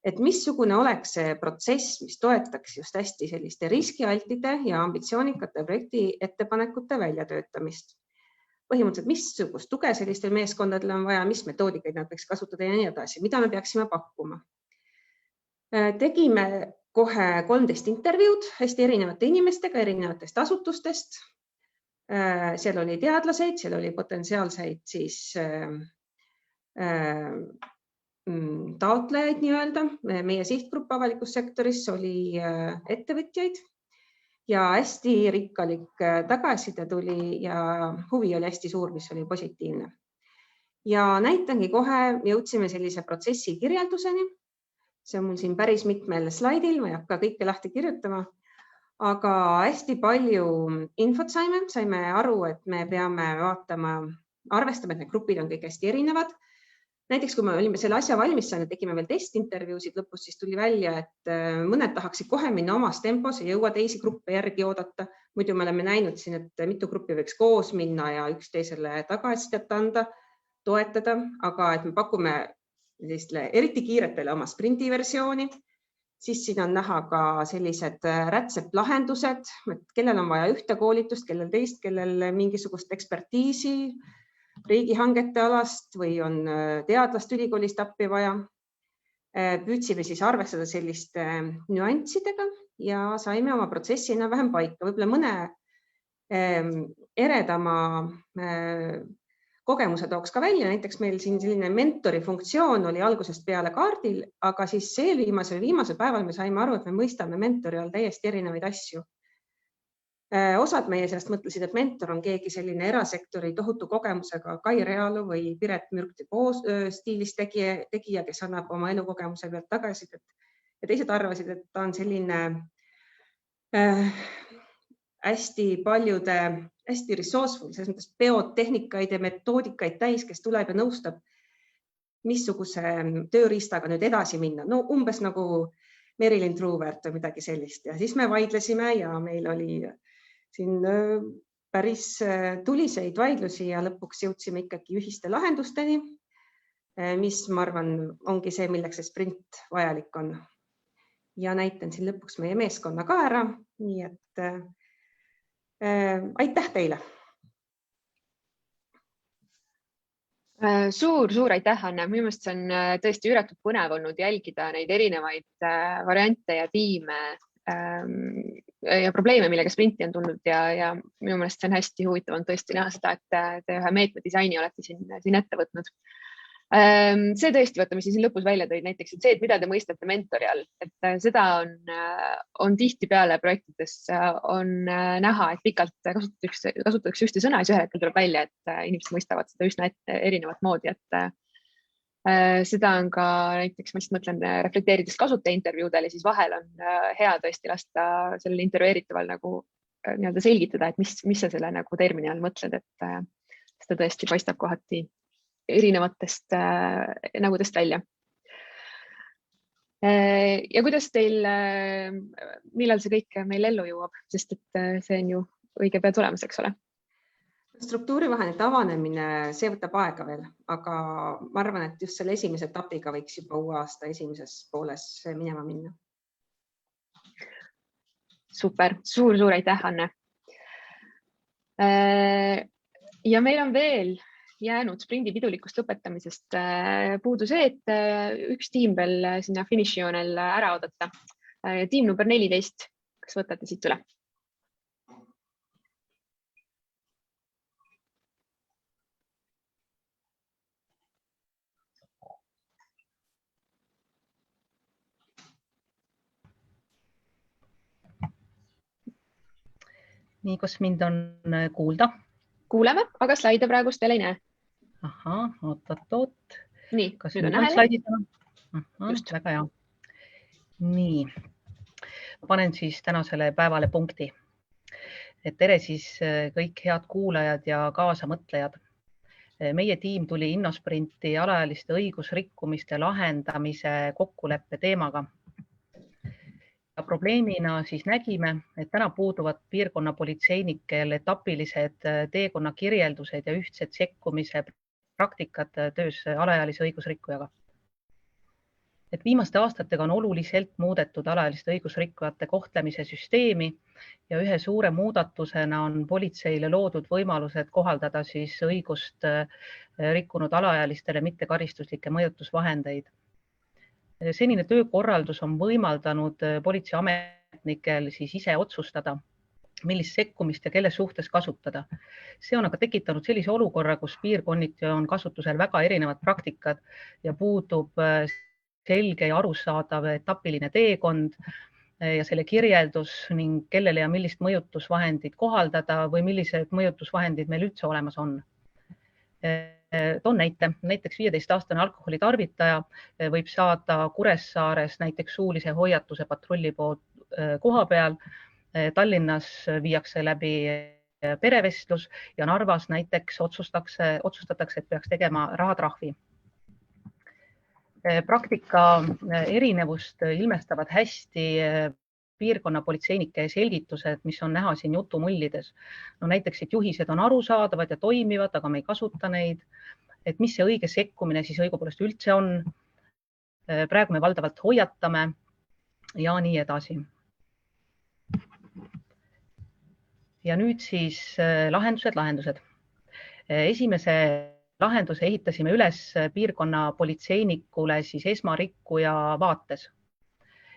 [SPEAKER 16] et missugune oleks see protsess, mis toetaks just hästi selliste riskialtide ja ambitsioonikate projekti ettepanekute väljatöötamist. Põhimõtteliselt, missugust tuge sellistel meeskondadel on vaja, mis metoodikaid nad võiks kasutada ja nii edasi, mida me peaksime pakkuma. Tegime kohe 13 intervjuud hästi erinevate inimestega, erinevatest asutustest. Seal oli teadlaseid, seal oli potentsiaalseid siis taotlejaid nii-öelda. Meie sihtgrupp avalikus sektoris oli ettevõtjaid ja hästi rikkalik tagasiside tuli ja huvi oli hästi suur, mis oli positiivne. Ja näitangi kohe, jõudsime sellise protsessi kirjelduseni. See on mul siin päris mitmel slaidil, ma ei hakka kõike lahti kirjutama, aga hästi palju infot saime aru, et me peame arvestama, et need grupid on kõik hästi erinevad. Näiteks, kui me olime selle asja valmis saanud, tegime veel testintervjuusid lõpus, siis tuli välja, et mõned tahaksid kohe minna omas tempos ja jõua teisi gruppe järgi oodata. Muidu me oleme näinud siin, et mitu gruppi võiks koos minna ja üksteisele tagasisidet anda, toetada, aga et me pakume eriti kiiretele oma sprindiversiooni, siis siin on näha ka sellised rätseplahendused, kellel on vaja ühte koolitust, kellel teist, kellel mingisugust ekspertiisi riigihangete alast või on teadlast ülikoolist appi vaja. Püüdsime siis arvestada selliste nüanssidega ja saime oma protsessi enam-vähem paika. Võib-olla mõne eredama kogemuse tooks ka välja. Näiteks meil siin selline mentori funktsioon oli algusest peale kaardil, aga siis viimasel päeval me saime aru, et me mõistame mentori all täiesti erinevaid asju. Osad meie seast mõtlesid, et mentor on keegi selline erasektori tohutu kogemusega Kai Realu või Piret Mürkti stiilis tegija, kes annab oma elukogemuse pealt tagasisidet. Ja teised arvasid, et ta on selline hästi paljude, hästi resourceful, selles mõttes peotehnikaid ja metoodikaid täis, kes tuleb ja nõustab, missuguse tööriistaga nüüd edasi minna. No umbes nagu Merilin Truuvert või midagi sellist. Ja siis me vaidlesime ja meil oli siin päris tuliseid vaidlusi ja lõpuks jõudsime ikkagi ühiste lahendusteni, mis ma arvan ongi see, milleks see sprint vajalik on. Ja näitan siin lõpuks meie meeskonna ka ära, nii et aitäh teile!
[SPEAKER 1] Suur aitäh, Anne! Minu meelest see on tõesti üüratult põnev olnud jälgida neid erinevaid variante ja tiime ja probleeme, millega sprinti on tulnud ja minu meelest see on hästi huvitav on tõesti näha seda, et te ühe meetme disaini olete siin ette võtnud. See tõesti, mis siin lõpus välja tõid näiteks, et see, et mida te mõistate mentori all, et seda on tihtipeale projektides on näha, et pikalt kasutatakse ühte sõna ja siis ühel hetkel tuleb välja, et inimesed mõistavad seda üsna erinevat moodi, et seda on ka näiteks, ma lihtsalt mõtlen reflekteerides kasutajaintervjuudel ja siis vahel on hea tõesti lasta sellel intervjueeritaval nagu nii-öelda selgitada, et mis sa selle nagu termini all mõtled, et seda tõesti paistab kohati erinevatest nägudest välja. Ja kuidas teil, millal see kõik meil ellu jõuab, sest et see on ju õige pea tulemas, eks ole?
[SPEAKER 16] Struktuurivahendite avanemine, see võtab aega veel, aga ma arvan, et just selle esimese etapiga võiks juba uue aasta esimeses pooles minema minna.
[SPEAKER 1] Super, suur aitäh, Anne! Ja meil on veel jäänud sprindi pidulikust lõpetamisest puudu see, et üks tiim veel sinna finišijoonel ära oodata. Tiim number 14, kas võtate siit üle?
[SPEAKER 17] Nii, kas mind on kuulda?
[SPEAKER 1] Kuuleme, aga slaide praegust veel ei näe.
[SPEAKER 17] Ahah, oot.
[SPEAKER 1] Nii,
[SPEAKER 17] kas nüüd on slaidid? Just. Väga hea. Nii, panen siis tänasele päevale punkti. Tere siis kõik head kuulajad ja kaasamõtlejad. Meie tiim tuli Innosprinti alaealiste õigusrikkumiste lahendamise kokkuleppe teemaga. Ja probleemina siis nägime, et täna puuduvad piirkonnapolitseinikel etapilised teekonna kirjeldused ja ühtsed sekkumise praktikad töös alaealise õigusrikkujaga. Et viimaste aastatega on oluliselt muudetud alaealiste õigusrikkujate kohtlemise süsteemi ja ühe suure muudatusena on politseile loodud võimalused kohaldada siis õigust rikkunud alaealistele mittekaristuslikke mõjutusvahendeid. Senine töökorraldus on võimaldanud politseiametnikel siis ise otsustada, millist sekkumist ja kelle suhtes kasutada. See on aga tekitanud sellise olukorra, kus piirkonniti on kasutusel väga erinevad praktikad ja puudub selge ja arusaadav etapiline teekond ja selle kirjeldus ning kellele ja millist mõjutusvahendit kohaldada või millised mõjutusvahendid meil üldse olemas on. Toon näiteks 15-aastane alkoholitarvitaja võib saada Kuressaares näiteks suulise hoiatuse patrulli poolt koha peal. Tallinnas viiakse läbi perevestlus ja Narvas näiteks otsustatakse, et peaks tegema rahatrahvi. Praktika erinevust ilmestavad hästi piirkonna politseinike selgitused, mis on näha siin jutumullides. No näiteks, et juhised on arusaadavad ja toimivad, aga me ei kasuta neid. Et mis see õige sekkumine siis õigupoolest üldse on. Praegu me valdavalt hoiatame ja nii edasi. Ja nüüd siis lahendused. Esimese lahenduse ehitasime üles piirkonna politseinikule siis esmarikkuja vaates.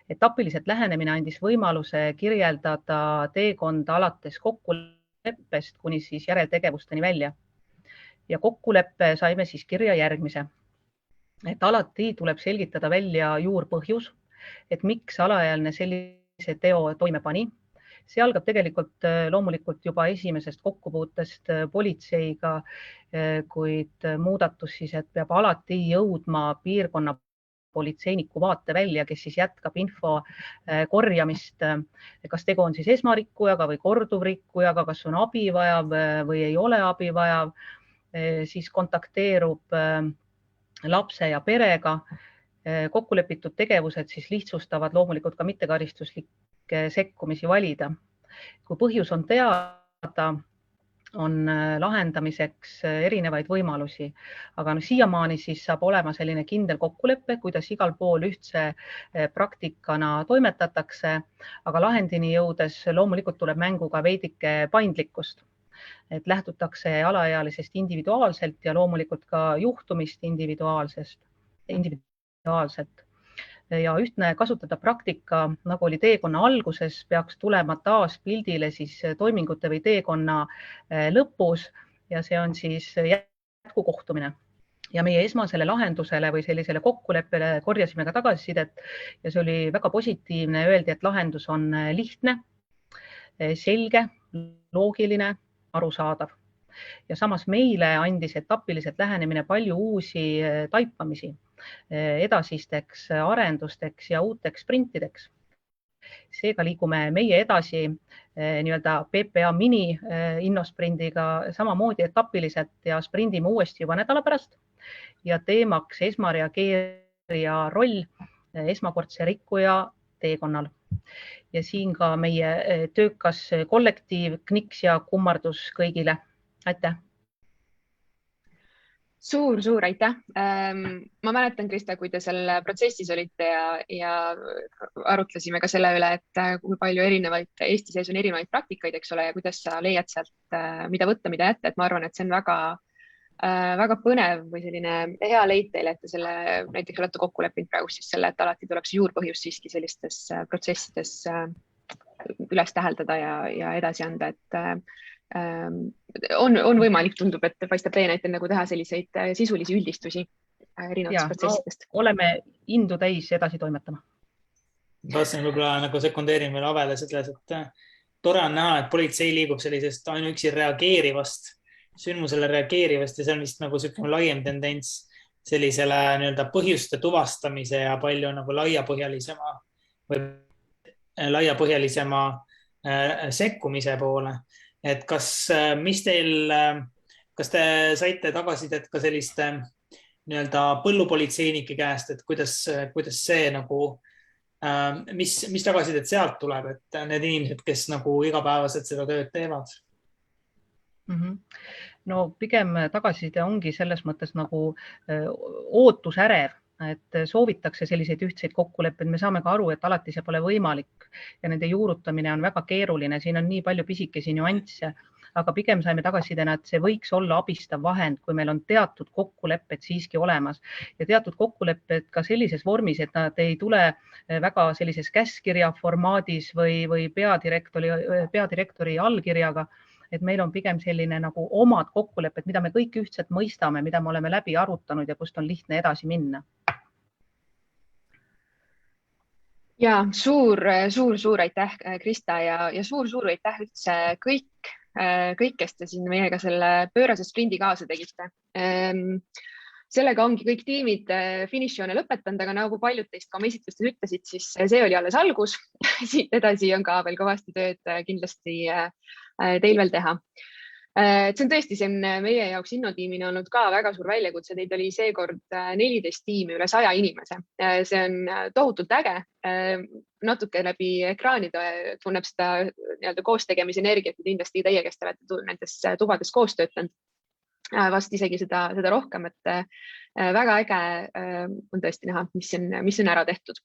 [SPEAKER 17] Etapiliselt lähenemine andis võimaluse kirjeldada teekonda alates kokkuleppest kuni siis järeltegevusteni välja. Ja kokkuleppe saime siis kirja järgmise. Et alati tuleb selgitada välja juurpõhjus, et miks alaealine sellise teo toime pani. See algab tegelikult loomulikult juba esimesest kokkupuutest politseiga, kuid muudatus siis, et peab alati jõudma piirkonna politseiniku vaate välja, kes siis jätkab info korjamist, kas tegu on siis esmarikkujaga või korduvrikkujaga, kas on abi vajav või ei ole abi vajav, siis kontakteerub lapse ja perega. Kokkulepitud tegevused siis lihtsustavad loomulikult ka mittekaristuslikke sekkumisi valida. Kui põhjus on teada, on lahendamiseks erinevaid võimalusi, aga siiamaani siis saab olema selline kindel kokkulepe, kuidas igal pool ühtse praktikana toimetatakse, aga lahendini jõudes loomulikult tuleb mängu ka veidike paindlikkust, et lähtutakse alaealisest individuaalselt ja loomulikult ka juhtumist individuaalselt. Ja ühtne kasutada praktika, nagu oli teekonna alguses, peaks tulema taas pildile siis toimingute või teekonna lõpus ja see on siis jätkukohtumine. Ja meie esmasele lahendusele või sellisele kokkuleppele korjasime ka tagasisidet ja see oli väga positiivne. Öeldi, et lahendus on lihtne, selge, loogiline, arusaadav. Ja samas meile andis etapiliselt lähenemine palju uusi taipamisi edasisteks arendusteks ja uuteks sprintideks. Seega liigume meie edasi nii-öelda PPA mini innosprindiga samamoodi etapiliselt ja sprindime uuesti juba nädala pärast ja teemaks esmareageerija roll esmakordse rikkuja teekonnal. Ja siin ka meie töökas kollektiiv, kniks ja kummardus kõigile. Aitäh!
[SPEAKER 1] Suur aitäh! Ma mäletan, Krista, kui te selle protsessis olite ja arutlesime ka selle üle, et kui palju erinevaid Eesti sees on erinevaid praktikaid, eks ole, ja kuidas sa leiad sealt, mida võtta, mida jätta. Et ma arvan, et see on väga põnev või selline hea leid teile, et te selle näiteks olete kokku leppinud praegu siis selle, et alati tuleks juurpõhjus siiski sellistes protsessides üles täheldada ja edasi anda, et on võimalik, tundub, et paistab teie näitel nagu teha selliseid sisulisi üldistusi erinevatest protsessidest.
[SPEAKER 17] Oleme indu täis edasi toimetama.
[SPEAKER 18] Tahtsin võib-olla nagu sekundeerin veel Avele selles, et tore on näha, et politsei liigub sellisest ainuüksi reageerivast, sündmusele reageerivast ja see on vist nagu selline laiem tendents sellisele nii-öelda põhjuste tuvastamise ja palju nagu laiapõhjalisema sekkumise poole. Et kas te saite tagasisidet ka selliste nii-öelda põllupolitseinike käest, et kuidas see nagu, mis tagasisidet sealt tuleb, et need inimesed, kes nagu igapäevaselt seda tööd teevad?
[SPEAKER 17] No pigem tagasiside ongi selles mõttes nagu ootusärev, et soovitakse selliseid ühtseid kokkuleppeid. Me saame ka aru, et alati see pole võimalik ja nende juurutamine on väga keeruline. Siin on nii palju pisikesi nüansse, aga pigem saime tagasisidena, et see võiks olla abistav vahend, kui meil on teatud kokkulepped siiski olemas ja teatud kokkulepped ka sellises vormis, et nad ei tule väga sellises käskkirja formaadis või peadirektori allkirjaga, et meil on pigem selline nagu omad kokkulepped, mida me kõik ühtselt mõistame, mida me oleme läbi arutanud ja kust on lihtne edasi minna.
[SPEAKER 1] Ja suur aitäh, Krista ja suur aitäh üldse kõik, kes te siin meiega selle pöörase sprindi kaasa tegite. Sellega ongi kõik tiimid finišijoone lõpetanud, aga nagu paljud teist ka oma esitlustes ütlesid, siis see oli alles algus. Siit edasi on ka veel kõvasti tööd kindlasti teil veel teha. See on tõesti, see on meie jaoks innotiimina olnud ka väga suur väljakutse. Teid oli seekord 14 tiimi, üle 100 inimese. See on tohutult äge. Natuke läbi ekraanide tunneb seda koostegemise energiat ja kindlasti teie, kes te olete nendes tubades koos töötanud. Vast isegi seda rohkem, et väga äge on tõesti näha, mis on ära tehtud.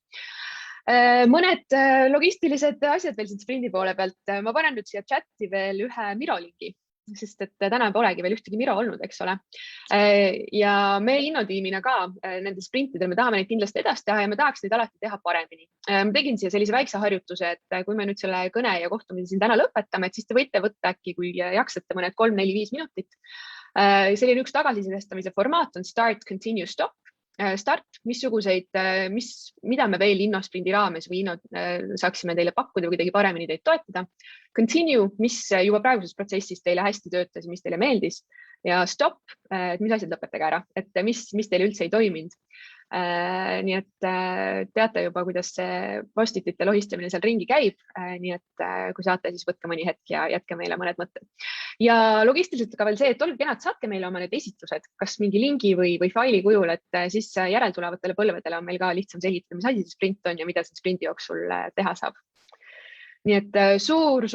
[SPEAKER 1] Mõned logistilised asjad veel siit sprindi poole pealt. Ma panen nüüd siia chatti veel ühe Miro lingi, sest et täna polegi veel ühtegi Miro olnud, eks ole. Ja me innotiimina ka nende sprintidel, me tahame neid kindlasti edasi teha ja me tahaks neid alati teha paremini. Ma tegin siia sellise väikse harjutuse, et kui me nüüd selle kõne ja kohtumise siin täna lõpetame, et siis te võite võtta äkki, kui jaksate mõned 3, 4, 5 minutit. Selline üks tagasisidestamise formaat on start, continue, stop. Start, mida me veel InnoSprindi raames või saaksime teile pakkuda või kuidagi paremini teid toetada. Continue, mis juba praeguses protsessis teile hästi töötas ja mis teile meeldis. Ja stop, mis asjad lõpetage ära, et mis teile üldse ei toiminud. Nii et teate juba, kuidas see postitite lohistamine seal ringi käib. Nii et kui saate, siis võtke mõni hetk ja jätke meile mõned mõtted. Ja logistiliselt ka veel see, et olge kenad, saatke meile oma need esitlused, kas mingi lingi või faili kujul, et siis järeltulevatele põlvedele on meil ka lihtsam selgitada, mis asi see sprint on ja mida see sprinti jooksul teha saab. Nii et suur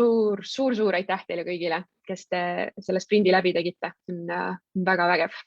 [SPEAKER 1] aitäh teile kõigile, kes te selle sprindi läbi tegite. On väga vägev.